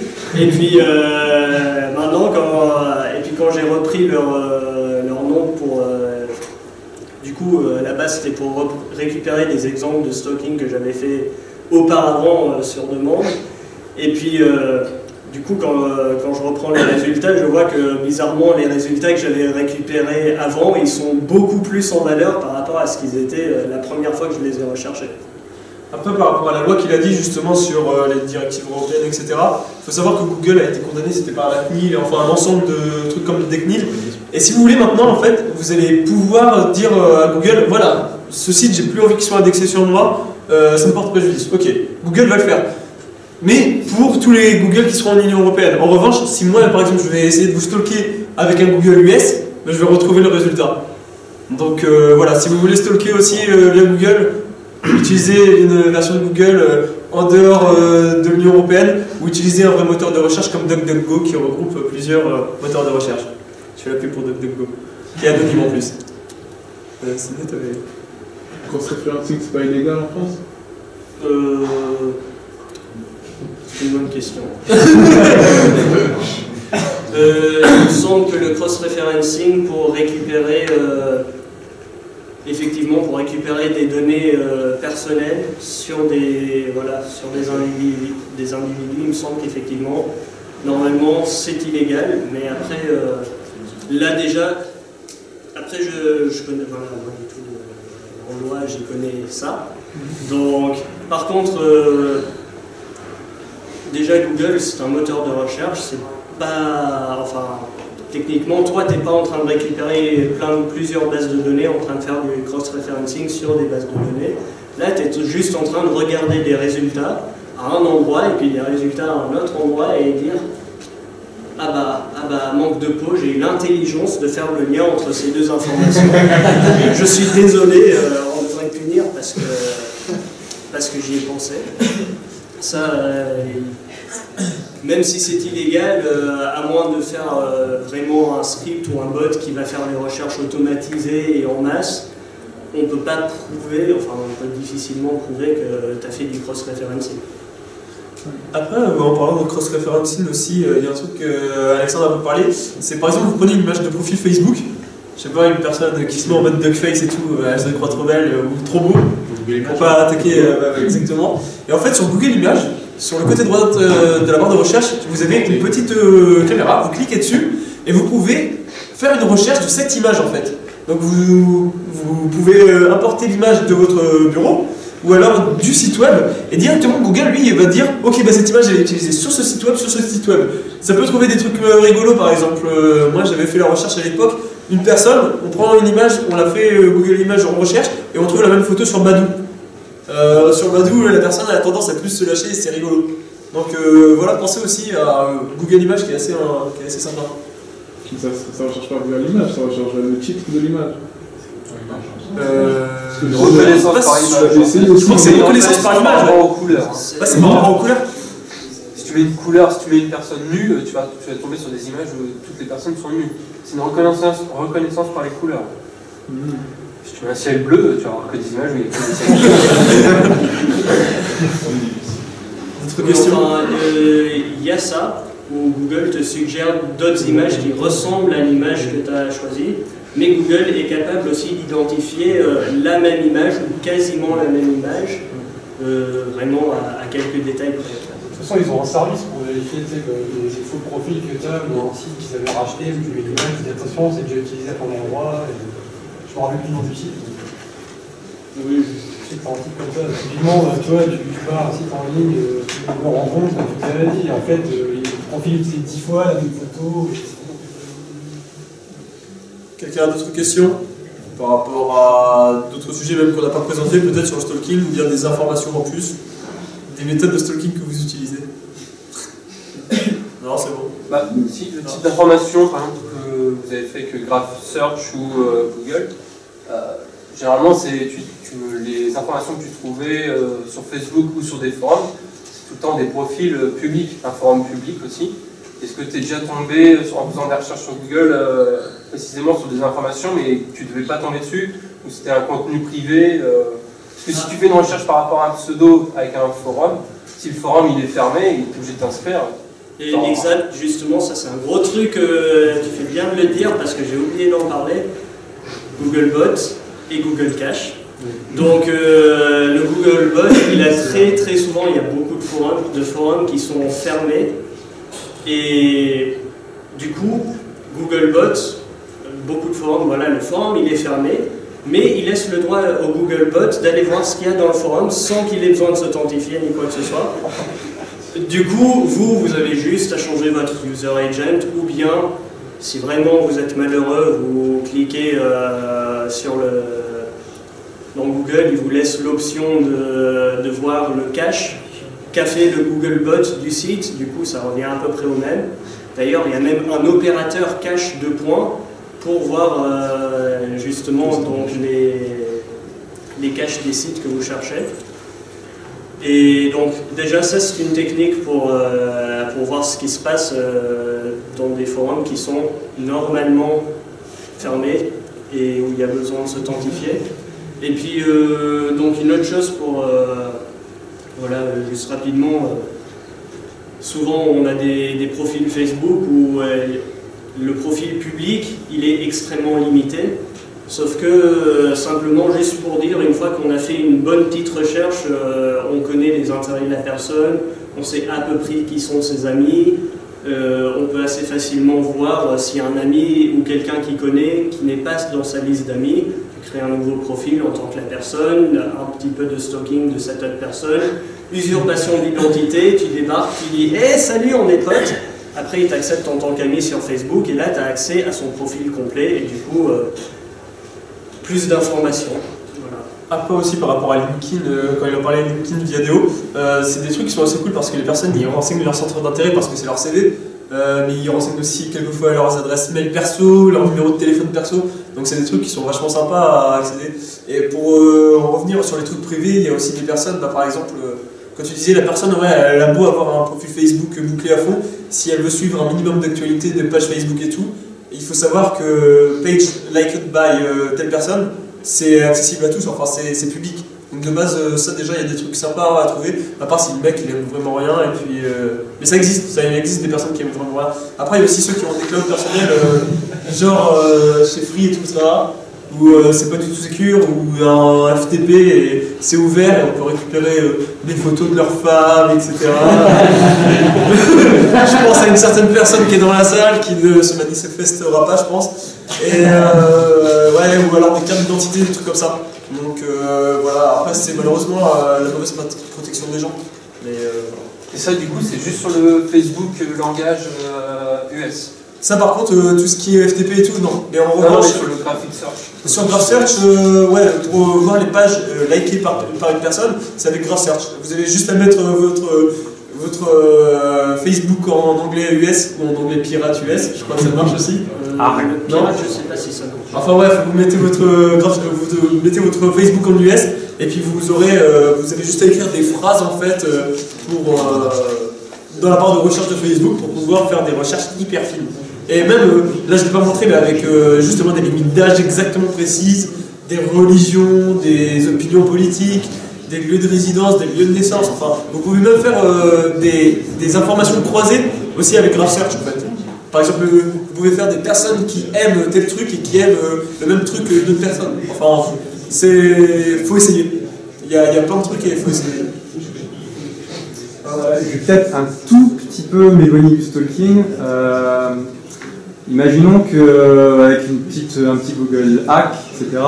Et puis maintenant, quand j'ai repris leur nom pour... du coup, à la base, c'était pour récupérer des exemples de stalking que j'avais fait auparavant sur demande. Et puis, du coup, quand je reprends les résultats, je vois que bizarrement, les résultats que j'avais récupérés avant, ils sont beaucoup plus en valeur par rapport à ce qu'ils étaient la première fois que je les ai recherchés. Après, par rapport à la loi qu'il a dit justement sur les directives européennes, etc., il faut savoir que Google a été condamné, c'était par la CNIL, enfin un ensemble de trucs comme des CNIL. Et si vous voulez maintenant, en fait, vous allez pouvoir dire à Google, voilà, ce site, j'ai plus envie qu'il soit indexé sur moi, ça me porte préjudice. Ok, Google va le faire. Mais pour tous les Google qui seront en Union Européenne. En revanche, si moi, par exemple, je vais essayer de vous stalker avec un Google US, ben, je vais retrouver le résultat. Donc voilà, si vous voulez stalker aussi via Google, utilisez une version de Google en dehors de l'Union Européenne ou utilisez un vrai moteur de recherche comme DuckDuckGo qui regroupe plusieurs moteurs de recherche. Je fais la pub pour DuckDuckGo, qui est anonyme en plus. C'est net, Cross-referencing, c'est pas illégal en France? C'est une bonne question. Il me semble que le cross-referencing pour récupérer effectivement pour récupérer des données personnelles sur des individus, il me semble qu'effectivement normalement c'est illégal, mais après là déjà après je connais voilà, moi du tout en loi j'y connais ça. Donc par contre déjà Google c'est un moteur de recherche, c'est pas enfin techniquement, toi, tu n'es pas en train de récupérer plusieurs bases de données, en train de faire du cross-referencing sur des bases de données. Là, tu es juste en train de regarder des résultats à un endroit et puis des résultats à un autre endroit et dire ah bah, manque de peau, j'ai eu l'intelligence de faire le lien entre ces deux informations. Je suis désolé, on devrait me punir parce que j'y ai pensé. Ça, même si c'est illégal, à moins de faire vraiment un script ou un bot qui va faire des recherches automatisées et en masse, on ne peut pas prouver, enfin on peut difficilement prouver que tu as fait du cross-referencing. Après, en parlant de cross-referencing aussi, il y a un truc qu'Alexandre a parlé, c'est par exemple vous prenez une image de profil Facebook, je sais pas, une personne qui se met en mode duckface et tout, elle se croit trop belle ou trop beau, pour pas attaquer exactement. Et en fait sur Google Images, sur le côté droit de la barre de recherche, vous avez une petite caméra, vous cliquez dessus et vous pouvez faire une recherche de cette image en fait. Donc vous pouvez importer l'image de votre bureau ou alors du site web et directement Google lui il va dire ok bah cette image elle est utilisée sur ce site web, Ça peut trouver des trucs rigolos par exemple, moi j'avais fait la recherche à l'époque, une personne, on prend une image, on l'a fait Google Images en recherche et on trouve la même photo sur Badoo. Sur Badoo, la personne a tendance à plus se lâcher et c'est rigolo. Donc voilà, pensez aussi à Google Images qui est assez sympa. Ça recherche pas via l'image, ça recherche le titre de l'image. Reconnaissance par image. Je crois que c'est reconnaissance par image. Par rapport aux couleurs. C'est par rapport aux couleurs. Si tu mets une couleur, si tu mets une personne nue, tu vas tomber sur des images où toutes les personnes sont nues. C'est une reconnaissance par les couleurs. Si tu mets un ciel bleu, tu vas avoir que des images où il y a que des ciels bleus. Autre question. Il y a ça, où Google te suggère d'autres images qui ressemblent à l'image que tu as choisie, mais Google est capable aussi d'identifier la même image ou quasiment la même image, vraiment à quelques détails près. toute façon, ils ont un service pour vérifier les faux profils que tu as, ou un site qu'ils avaient racheté, où tu mets des mails, tu dis attention, c'est déjà utilisé à ton endroit. Et je me rappelle plus du nom du site. Oui, je sais que t'as un site comme ça. Typiquement, tu vois, tu pars un site en ligne, tu me rencontres, tu te dis, en fait, le profil c'est 10 fois la même photo. Quelqu'un a d'autres questions par rapport à d'autres sujets même qu'on n'a pas présentés, peut-être sur le stalking, ou bien des informations en plus, des méthodes de stalking que vous utilisez? Non, c'est bon. Bah, si le type d'information, par exemple, que vous avez fait que Graph Search ou Google, généralement, c'est les informations que tu trouvais sur Facebook ou sur des forums, c'est tout le temps des profils publics, un forum public aussi. Est-ce que tu es déjà tombé, en faisant des recherches sur Google, précisément sur des informations, mais tu ne devais pas tomber dessus, ou c'était un contenu privé Parce que si tu fais une recherche par rapport à un pseudo avec un forum, si le forum il est fermé, il est obligé de t'inscrire. Et exact, justement, ça c'est un gros truc, tu fais bien de le dire, parce que j'ai oublié d'en parler. Googlebot et Google Cache. Donc le Googlebot, il a très souvent, il y a beaucoup de forums qui sont fermés. Et du coup, Googlebot, beaucoup de forums, voilà, le forum il est fermé, mais il laisse le droit au Googlebot d'aller voir ce qu'il y a dans le forum sans qu'il ait besoin de s'authentifier ni quoi que ce soit. Du coup, vous avez juste à changer votre user agent, ou bien, si vraiment vous êtes malheureux, vous cliquez dans Google, il vous laisse l'option de voir le cache qu'a fait le Googlebot du site, du coup ça revient à peu près au même. D'ailleurs, il y a même un opérateur cache de points pour voir justement donc, les caches des sites que vous cherchez. Et donc déjà ça c'est une technique pour voir ce qui se passe dans des forums qui sont normalement fermés et où il y a besoin de s'authentifier. Et puis donc une autre chose pour voilà, juste rapidement, souvent on a des profils Facebook où le profil public il est extrêmement limité. Sauf que, simplement, juste pour dire, une fois qu'on a fait une bonne petite recherche, on connaît les intérêts de la personne, on sait à peu près qui sont ses amis, on peut assez facilement voir s'il y a un ami ou quelqu'un qui connaît, qui n'est pas dans sa liste d'amis, tu crées un nouveau profil en tant que la personne, un petit peu de stalking de cette autre personne, usurpation d'identité, tu débarques, tu dis « Hey, salut, on est potes !» Après, il t'accepte en tant qu'ami sur Facebook, et là, tu as accès à son profil complet, et du coup... plus d'informations. Voilà. Après aussi par rapport à LinkedIn, quand il a parlé de LinkedIn Viadeo, c'est des trucs qui sont assez cool parce que les personnes ils renseignent leur centre d'intérêt parce que c'est leur CV, mais ils renseignent aussi quelquefois leurs adresses mail perso, leur numéro de téléphone perso, donc c'est des trucs qui sont vachement sympas à accéder. Et pour en revenir sur les trucs privés, il y a aussi des personnes, par exemple, quand tu disais la personne, ouais, elle a beau avoir un profil Facebook bouclé à fond, si elle veut suivre un minimum d'actualité de page Facebook et tout, il faut savoir que page liked by telle personne, c'est accessible à tous, enfin c'est public. Donc de base, ça déjà, il y a des trucs sympas à trouver, à part si le mec il aime vraiment rien, et puis, mais ça existe, il existe des personnes qui aiment vraiment rien. Après, il y a aussi ceux qui ont des clouds personnels, genre chez Free et tout ça, où c'est pas du tout secure, où un FTP et c'est ouvert et on peut récupérer des photos de leurs femmes, etc. Je pense à une certaine personne qui est dans la salle qui ne se manifestera pas, je pense. Et ouais, ou alors des cartes d'identité, des trucs comme ça. Donc voilà, après c'est malheureusement la mauvaise protection des gens. Mais, et ça du coup c'est juste sur le Facebook langage US. Ça par contre, tout ce qui est FTP et tout, non. Mais en revanche, sur le Graphic Search. Sur Graph Search, ouais, pour voir les pages likées par une personne, c'est avec Graph Search. Vous avez juste à mettre votre Facebook en anglais US ou en anglais pirate US, je crois que ça marche aussi. Pirate, je sais pas si ça marche. Enfin bref, vous mettez votre Facebook en US et puis vous avez juste à écrire des phrases en fait dans la barre de recherche de Facebook pour pouvoir faire des recherches hyper fines. Et même, là je ne l'ai pas montré, mais avec justement des limites d'âge exactement précises, des religions, des opinions politiques, des lieux de résidence, des lieux de naissance, enfin, vous pouvez même faire des informations croisées aussi avec Graph Search en fait. Par exemple, vous pouvez faire des personnes qui aiment tel truc et qui aiment le même truc que d'autres personnes. Enfin, faut essayer. Il y a plein de trucs et il faut essayer. je vais peut-être un tout petit peu m'éloigner du stalking. Imaginons qu'avec un petit Google Hack, etc.,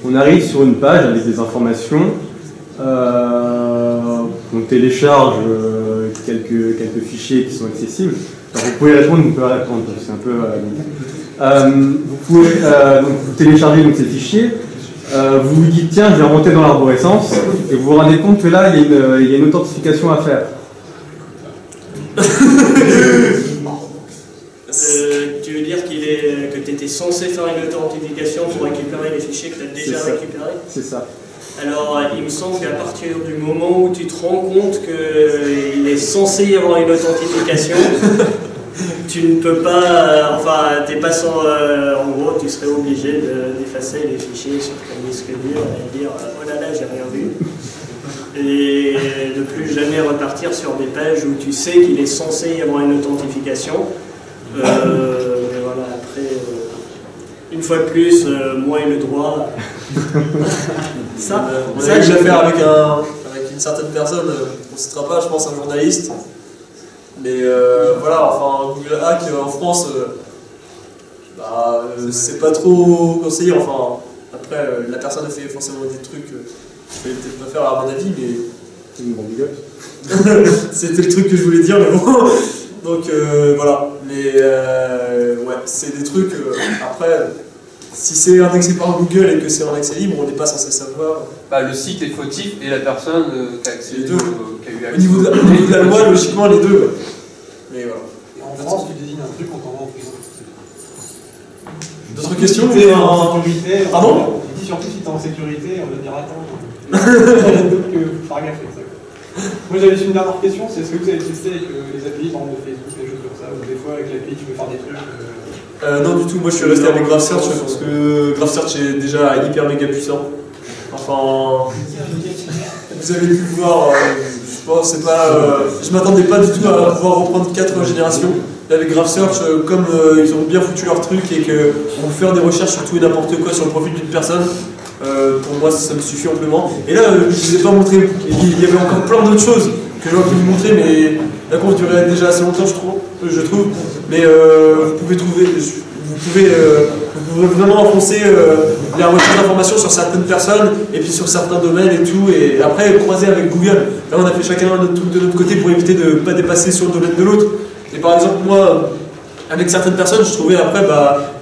on arrive sur une page avec des informations, on télécharge quelques fichiers qui sont accessibles. Alors vous pouvez répondre, vous pouvez répondre, c'est un peu... vous pouvez donc vous télécharger donc, ces fichiers, vous vous dites tiens, je vais remonter dans l'arborescence, et vous vous rendez compte que là, il y a une authentification à faire. Tu veux dire que tu étais censé faire une authentification pour récupérer les fichiers que tu as déjà récupérés? C'est ça. Alors, il me semble qu'à partir du moment où tu te rends compte qu'il est censé y avoir une authentification, tu ne peux pas, enfin, t'es pas sans, en gros, tu serais obligé d'effacer les fichiers sur ton disque dur et dire oh là là, j'ai rien vu. Et de plus jamais repartir sur des pages où tu sais qu'il est censé y avoir une authentification. Mais voilà, après, une fois de plus, moi et le droit. On a eu l'affaire avec une certaine personne, on ne citera pas, je pense, un journaliste. Mais voilà, enfin, Google Hack en France, c'est pas trop conseillé. Enfin, après, la personne a fait forcément des trucs qu'il fallait peut-être pas faire à mon avis, mais. C'est une grande gueule. C'était le truc que je voulais dire, mais bon. Donc voilà. Mais ouais, c'est des trucs. Après, si c'est indexé par Google et que c'est en accès libre, on n'est pas censé savoir. Bah, le site est fautif et la personne qui a accès Les deux. qui a eu accès. Au niveau de la loi, logiquement, les deux. Mais voilà. Et en France, tu désignes un truc, on t'envoie en prison. D'autres questions en sécurité. Pardon? Il dit surtout si t'es en sécurité, on va dire attends. Donc, faut faire gaffe avec ça. Moi j'avais une dernière question, c'est est-ce que vous avez testé avec les API par exemple de Facebook, des choses comme ça, ou des fois avec l'API tu peux faire des trucs Non du tout, moi je suis resté avec GraphSearch parce que GraphSearch est déjà hyper méga puissant. Enfin, vous avez pu voir, je pense, c'est pas, je m'attendais pas du tout à pouvoir reprendre 4 générations. Là, avec GraphSearch, comme ils ont bien foutu leur truc et qu'on peut faire des recherches sur tout et n'importe quoi sur le profil d'une personne, pour moi ça me suffit amplement. Et là, je ne vous ai pas montré, il y avait encore plein d'autres choses que j'aurais pu vous montrer, mais la course durait déjà assez longtemps, je trouve. Mais vous pouvez vraiment enfoncer la recherche d'informations sur certaines personnes et puis sur certains domaines et tout, et après croiser avec Google. Là, on a fait chacun notre truc de notre côté pour éviter de ne pas dépasser sur le domaine de l'autre. Et par exemple, moi, avec certaines personnes, je trouvais après,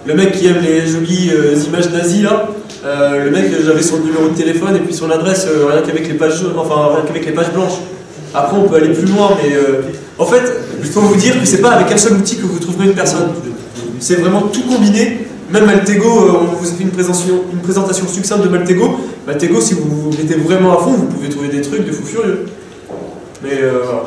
le mec qui aime les jolies images nazies là, le mec, j'avais son numéro de téléphone et puis son adresse, rien qu'avec les pages jaunes, enfin rien qu'avec les pages blanches. Après, on peut aller plus loin, mais en fait, il faut vous dire que c'est pas avec un seul outil que vous trouverez une personne. C'est vraiment tout combiné. Même Maltego, on vous a fait une présentation succincte de Maltego. Maltego, si vous vous mettez vraiment à fond, vous pouvez trouver des trucs de fou furieux. Mais voilà.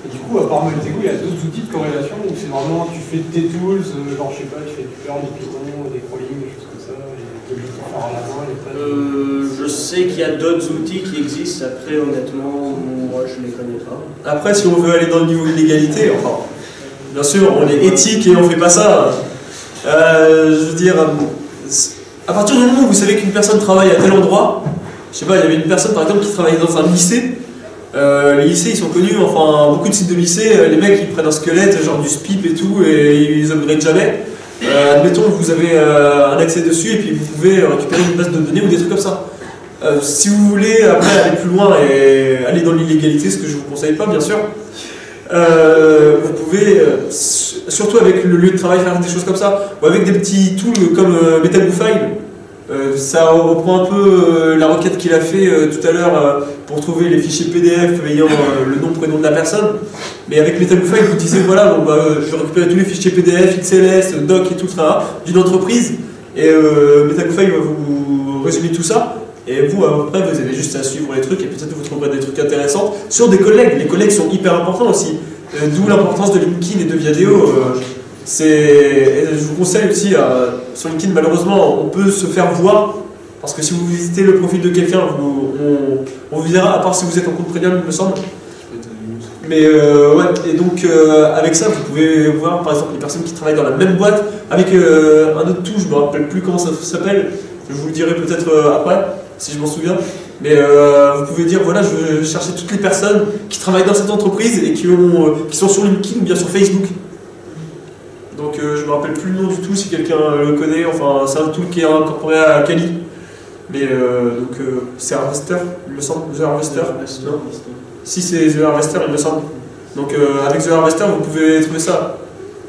Et du coup, à part Maltego, il y a d'autres outils de corrélation où c'est vraiment, tu fais tes tools, genre je sais pas, tu fais du Perl, du Python, des crawling, des choses comme ça, et tu peux faire à la main, je sais qu'il y a d'autres outils qui existent, après honnêtement, moi je les connais pas. Après, si on veut aller dans le niveau de l'égalité, enfin, bien sûr, on est éthique et on fait pas ça. Je veux dire, à partir du moment où vous savez qu'une personne travaille à tel endroit, je sais pas, il y avait une personne par exemple qui travaillait dans un lycée. Les lycées ils sont connus, enfin beaucoup de sites de lycée, les mecs ils prennent un squelette, genre du SPIP et tout, et ils upgradent jamais. Admettons que vous avez un accès dessus et puis vous pouvez récupérer une base de données ou des trucs comme ça. Si vous voulez après aller plus loin et aller dans l'illégalité, ce que je vous conseille pas bien sûr, vous pouvez, surtout avec le lieu de travail, faire des choses comme ça, ou avec des petits tools comme MetaGoFile. Ça reprend un peu la requête qu'il a fait tout à l'heure pour trouver les fichiers PDF ayant le nom, prénom de la personne. Mais avec MetaGoFile, vous disiez voilà, bon, je vais récupérer tous les fichiers PDF, XLS, doc et tout ça d'une entreprise. Et MetaGoFile va vous résumer tout ça. Et vous, après, vous avez juste à suivre les trucs et peut-être vous trouverez des trucs intéressants sur des collègues. Les collègues sont hyper importants aussi. D'où l'importance de LinkedIn et de Viadeo. Je vous conseille aussi, sur LinkedIn, malheureusement, on peut se faire voir. Parce que si vous visitez le profil de quelqu'un, on vous verra, à part si vous êtes en compte premium, il me semble. Mais ouais, et donc avec ça, vous pouvez voir par exemple les personnes qui travaillent dans la même boîte avec un autre tout, je me rappelle plus comment ça s'appelle. Je vous le dirai peut-être après, si je m'en souviens. Mais vous pouvez dire, voilà, je veux chercher toutes les personnes qui travaillent dans cette entreprise et qui sont sur LinkedIn ou bien sur Facebook. Donc je me rappelle plus le nom du tout si quelqu'un le connaît, enfin c'est un tool qui est incorporé à Kali. Mais c'est Harvester, il me semble, The Harvester. Non. Si c'est The Harvester, il me semble. Donc avec The Harvester, vous pouvez trouver ça.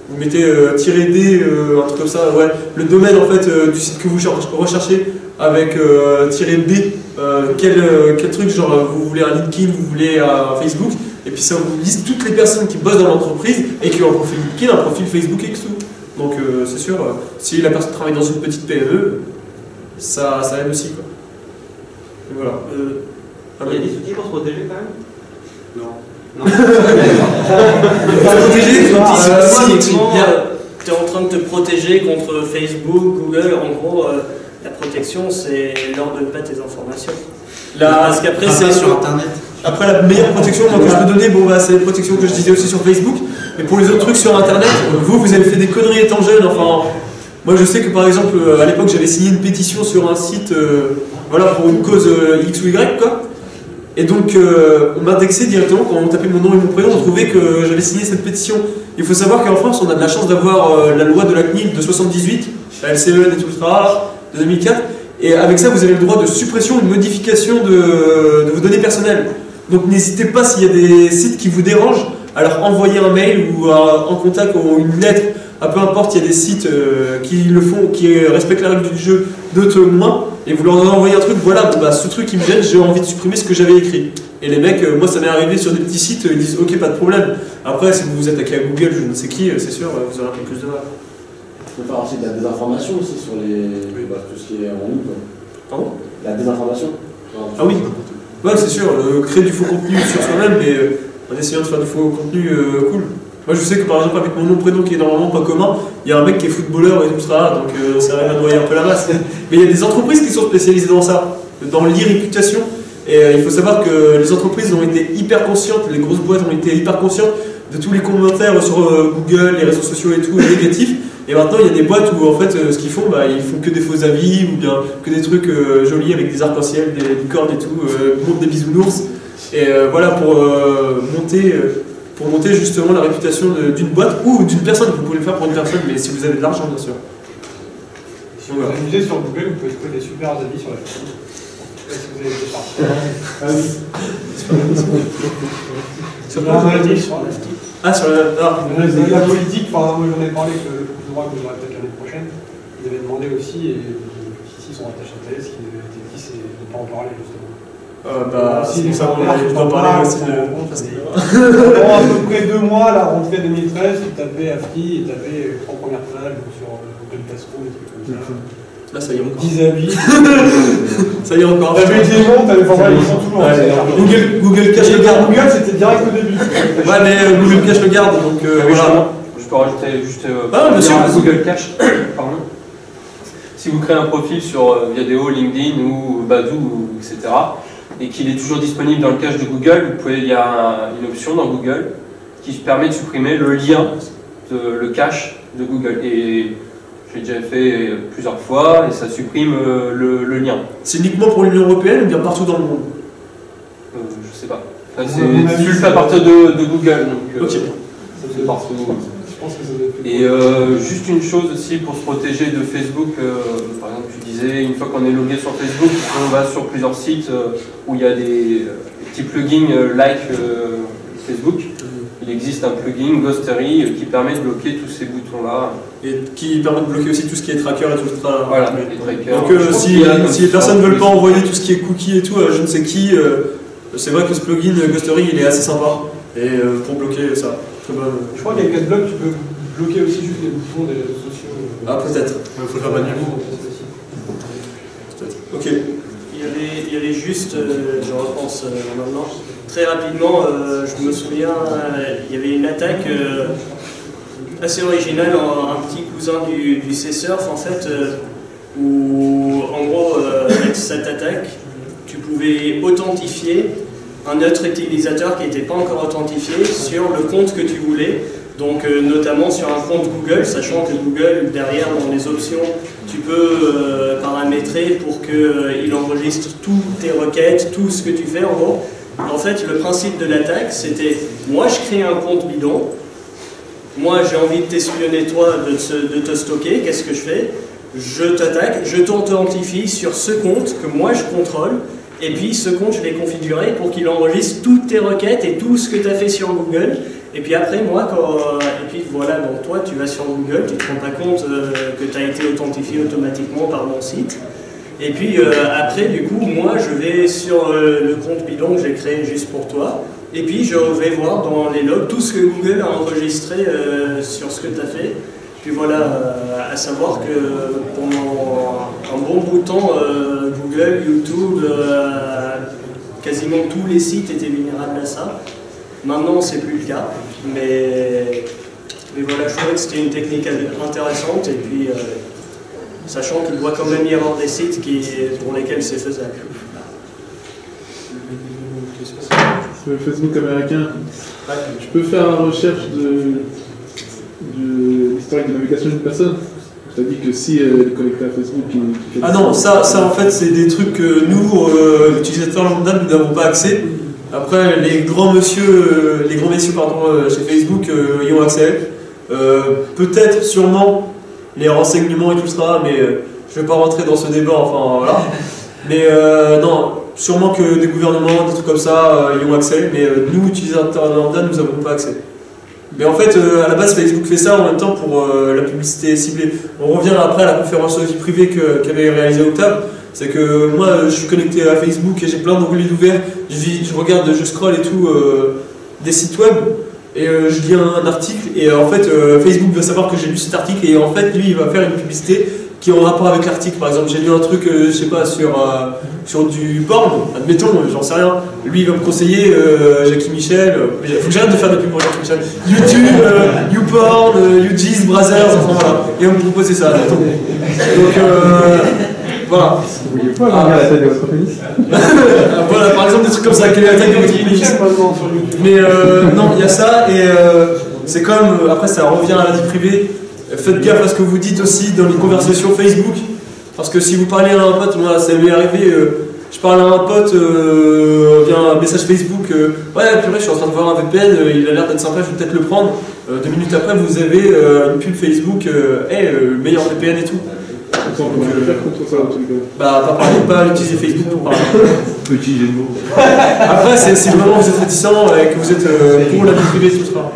Vous mettez -d, un truc comme ça, ouais, le domaine en fait du site que vous recherchez avec -b, quel truc, genre vous voulez un LinkedIn, vous voulez un Facebook, et puis ça vous liste toutes les personnes qui bossent dans l'entreprise et qui ont un profil LinkedIn, un profil Facebook et tout. Donc c'est sûr, si la personne travaille dans une petite PME, ça aide aussi, quoi. Et voilà. Il y a des outils pour se protéger quand même? Non. Tu es en train de te protéger contre Facebook, Google, en gros, la protection c'est leur donne pas tes informations. Parce qu'après c'est sur internet. Après la meilleure protection que je peux donner, c'est les protections que je disais aussi sur Facebook, mais pour les autres trucs sur internet, vous avez fait des conneries étant jeune, enfin. Moi je sais que par exemple à l'époque j'avais signé une pétition sur un site voilà, pour une cause X ou Y quoi. Et donc on m'indexait directement, quand on tapait mon nom et mon prénom, on trouvait que j'avais signé cette pétition. Il faut savoir qu'en France on a de la chance d'avoir la loi de la CNIL de 78, la LCE et tout ça, de 2004. Et avec ça vous avez le droit de suppression ou de modification de vos données personnelles. Donc n'hésitez pas s'il y a des sites qui vous dérangent à leur envoyer un mail ou en contact ou une lettre. Peu importe, il y a des sites qui le font, qui respectent la règle du jeu, d'autres moins, et vous leur envoyez un truc, voilà, ce truc qui me gêne, j'ai envie de supprimer ce que j'avais écrit. Et les mecs, moi ça m'est arrivé sur des petits sites, ils disent ok, pas de problème. Après, si vous vous attaquez à Google, je ne sais qui, c'est sûr, vous aurez un peu plus de mal. Il faut faire aussi de la désinformation aussi sur tout ce qui est en ligne. Pardon ? La désinformation. Ah oui, ouais, c'est sûr, créer du faux contenu sur soi-même, mais en essayant de faire du faux contenu cool. Moi je sais que par exemple avec mon nom prénom qui est normalement pas commun, il y a un mec qui est footballeur et tout ça, donc ça arrive à noyer un peu la masse. Mais il y a des entreprises qui sont spécialisées dans ça, dans l'e-réputation. Et il faut savoir que les entreprises ont été hyper conscientes, les grosses boîtes ont été hyper conscientes de tous les commentaires sur Google, les réseaux sociaux et tout, négatifs. Et maintenant il y a des boîtes où en fait ce qu'ils font, ils font que des faux avis ou bien que des trucs jolis avec des arcs-en-ciel, des licornes et tout, montrent des bisounours. Et voilà pour monter justement la réputation d'une boîte ou d'une personne. Vous pouvez le faire pour une personne, mais si vous avez de l'argent, bien sûr. Si vous amusez sur Google, vous pouvez trouver des super avis sur la chaîne. Si vous avez des parties. Sur la politique, moi j'en ai parlé avec le droit que j'aurai peut-être l'année prochaine. Ils avaient demandé aussi, et ici ils sont rattachés à Thales, ce qui avait été dit, c'est de ne pas en parler justement. Si les ça, je dois parler aussi de. Pendant à peu près 2 mois, la rentrée 2013, tu tapais AFI et tu avais 3 premières pages sur Google Classroom et trucs comme ça. Là, ça y est encore. 10 avis. Ça y est encore. T'avais des noms, t'avais pas mal, ils sont toujours. Google cache le garde. Google, c'était direct au début. Ouais, mais Google cache le garde, donc voilà. Je peux rajouter juste bien sûr, Google Cache. Pardon. Si vous créez un profil sur Viadeo, LinkedIn ou Badoo, etc., et qu'il est toujours disponible dans le cache de Google, il y a une option dans Google qui permet de supprimer le lien, le cache de Google. Et j'ai déjà fait plusieurs fois et ça supprime le lien. C'est uniquement pour l'Union Européenne ou bien partout dans le monde? Je sais pas. Tu le fais à partir de Google, donc c'est partout. Et juste une chose aussi pour se protéger de Facebook, par exemple tu disais, une fois qu'on est logué sur Facebook, on va sur plusieurs sites où il y a des petits plugins like Facebook. Il existe un plugin Ghostery qui permet de bloquer tous ces boutons-là. Et qui permet de bloquer aussi tout ce qui est tracker et tout ça. Voilà, les trackers. Donc si les personnes ne veulent pas envoyer tout ce qui est cookies et tout à je ne sais qui, c'est vrai que ce plugin Ghostery il est assez sympa. Et pour bloquer ça. Je crois qu'avec AdBlock tu peux bloquer aussi juste les boutons des réseaux sociaux. Ah peut-être. Il faut le faire manuellement. Peut-être. Ok. Il y avait juste, je repense maintenant, très rapidement, je me souviens, il y avait une attaque assez originale, un petit cousin du C-Surf en fait, où en gros, avec cette attaque, tu pouvais authentifier un autre utilisateur qui n'était pas encore authentifié sur le compte que tu voulais. Donc notamment sur un compte Google, sachant que Google, derrière dans les options, tu peux paramétrer pour qu'il enregistre toutes tes requêtes, tout ce que tu fais en gros. En fait, le principe de l'attaque, c'était, moi je crée un compte bidon, moi j'ai envie de t'espionner toi, de te stocker, qu'est-ce que je fais? Je t'attaque, je t'authentifie sur ce compte que moi je contrôle, et puis ce compte je l'ai configuré pour qu'il enregistre toutes tes requêtes et tout ce que tu as fait sur Google. Et puis après, moi, et puis voilà, donc toi, tu vas sur Google, tu te rends pas compte que tu as été authentifié automatiquement par mon site. Et puis après, du coup, moi, je vais sur le compte bidon que j'ai créé juste pour toi. Et puis, je vais voir dans les logs tout ce que Google a enregistré sur ce que tu as fait. Puis voilà, à savoir que pendant un bon bout de temps, Google, YouTube, quasiment tous les sites étaient vulnérables à ça. Maintenant, c'est plus le cas, mais voilà, je trouvais que c'était une technique intéressante, et puis sachant qu'il doit quand même y avoir des sites pour lesquels c'est faisable. Sur le Facebook américain, tu peux faire la recherche de l'historique de navigation d'une personne. Tu as dit que si elle est connectée à Facebook... Ah non, ça en fait, c'est des trucs que nous, utilisateurs lambda, nous n'avons pas accès. Après, les grands messieurs chez Facebook y ont accès. Peut-être, sûrement, les renseignements et tout ça, mais je ne vais pas rentrer dans ce débat, enfin voilà. Mais non, sûrement que des gouvernements, des trucs comme ça, y ont accès, mais nous, utilisateurs lambda, nous n'avons pas accès. Mais en fait, à la base, Facebook fait ça en même temps pour la publicité ciblée. On revient après à la conférence de vie privée qu'avait réalisée Octave. C'est que moi, je suis connecté à Facebook et j'ai plein d'onglets ouverts. Je regarde, je scroll et tout, des sites web, et je lis un article, et en fait, Facebook va savoir que j'ai lu cet article, et en fait, lui, il va faire une publicité qui est en rapport avec l'article. Par exemple, j'ai lu un truc, je sais pas, sur du porn, admettons, j'en sais rien. Lui, il va me conseiller Jackie Michel, il faut que j'arrête de faire des pubs pour Jackie Michel. YouTube, YouPorn, UG's, Brothers, enfin voilà. Il va me proposer ça. Donc, voilà. Vous vouliez pas avoir la taille de votre pénis? Voilà, par exemple, des trucs comme ça, quelle est la taille de votre pénis? Mais non, il y a ça, et c'est comme, après ça revient à la vie privée. Faites gaffe à ce que vous dites aussi dans les conversations Facebook, parce que si vous parlez à un pote, moi ça m'est arrivé, je parle à un pote via un message Facebook, ouais purée, je suis en train de voir un VPN, il a l'air d'être sympa, je vais peut-être le prendre. 2 minutes après, vous avez une pub Facebook, meilleur VPN et tout. On peut faire contre ça en tout cas. Bah, pas utiliser Facebook pour parler. Petit jeu de mots. Après, c'est vraiment vous êtes réticent et que vous êtes pour la vie privée, tout ça.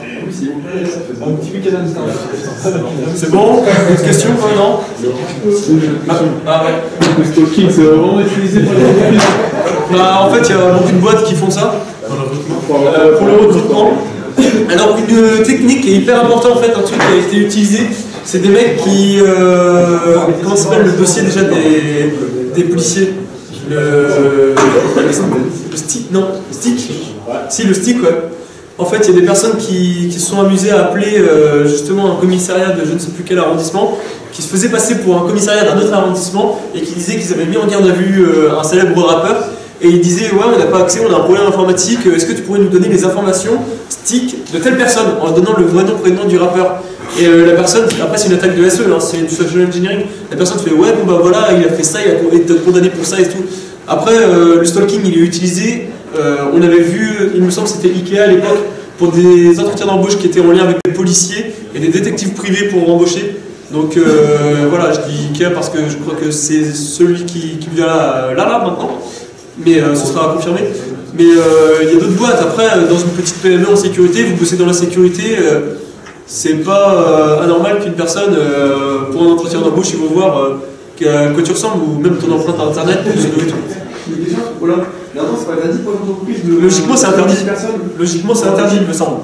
Un petit week-end à l'instant. C'est bon? Autre question, non? Ah ouais. Le stalking, c'est vraiment utilisé par les entreprises. Bah, en fait, il y a beaucoup de boîtes qui font ça. Pour le recrutement. Alors, une technique qui est hyper importante, en fait, un truc qui a été utilisé, c'est des mecs qui... comment s'appelle le dossier déjà des policiers? Le stick, non? Le stick? Si, le stick, ouais. En fait, il y a des personnes qui se sont amusées à appeler justement un commissariat de je ne sais plus quel arrondissement, qui se faisait passer pour un commissariat d'un autre arrondissement, et qui disaient qu'ils avaient mis en garde à vue un célèbre rappeur. Et il disait, ouais, on n'a pas accès, on a un problème informatique, est-ce que tu pourrais nous donner les informations stick de telle personne, en donnant le vrai nom, prénom du rappeur. Et la personne, après c'est une attaque de SE, hein, c'est du social engineering, la personne fait, ouais, bon bah voilà, il a fait ça, il a été condamné pour ça et tout. Après, le stalking, il est utilisé, on avait vu, il me semble que c'était Ikea à l'époque, pour des entretiens d'embauche qui étaient en lien avec des policiers et des détectives privés pour embaucher. Donc voilà, je dis Ikea parce que je crois que c'est celui qui vient là maintenant. Mais ce sera à confirmer. Mais il y a d'autres boîtes. Après, dans une petite PME en sécurité, vous bossez dans la sécurité, c'est pas anormal qu'une personne, pour un entretien d'embauche, ils vont voir à quoi tu ressembles, ou même ton empreinte internet, Logiquement, c'est interdit. Logiquement, c'est interdit, il me semble.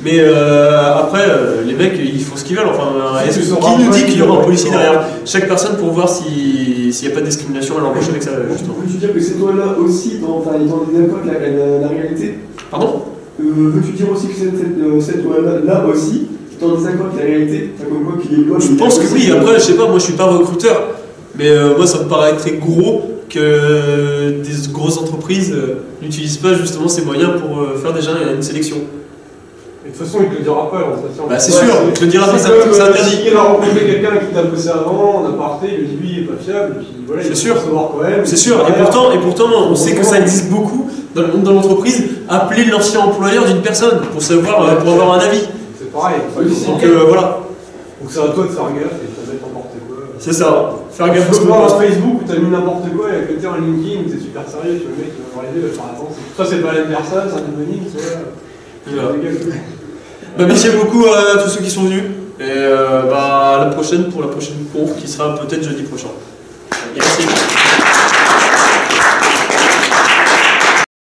Mais après, les mecs, ils font ce qu'ils veulent. Enfin, qui nous dit qu'il y aura un policier derrière chaque personne pour voir s'il n'y a pas de discrimination à l'embauche avec ça, justement. Veux-tu dire que cette loi-là aussi, dans des accords avec la réalité? Pardon? Veux-tu dire aussi que cette loi-là aussi, dans des accords avec la réalité, comme quoi qu'il y ait loi? Je pense que oui. Après, je sais pas, moi je suis pas recruteur, mais moi ça me paraît très gros que des grosses entreprises n'utilisent pas justement ces moyens pour faire déjà une sélection. Et toute façon, il te le dira pas l'entretien. Bah, c'est sûr, il te le dira pas, c'est interdit. Il a rencontré quelqu'un qui t'a bossé avant, en aparté, il lui dit lui il est pas fiable, et puis voilà, il va savoir quand même. C'est sûr, et pourtant, on sait que ça existe beaucoup dans le monde de l'entreprise. Appeler l'ancien employeur d'une personne pour savoir, pour avoir un avis. C'est pareil. Donc voilà. Donc c'est à toi de faire gaffe et de pas mettre n'importe quoi. C'est ça, faire gaffe à ce Tu que peux voir sur Facebook où t'as mis n'importe quoi, et à côté en LinkedIn où t'es super sérieux, tu vois, le mec qui va voir les deux, il va faire attends, ça c'est pas la même personne, c'est un anonyme, tu vois. Bah, merci beaucoup à tous ceux qui sont venus. Et à la prochaine pour la prochaine conf qui sera peut-être jeudi prochain. Merci.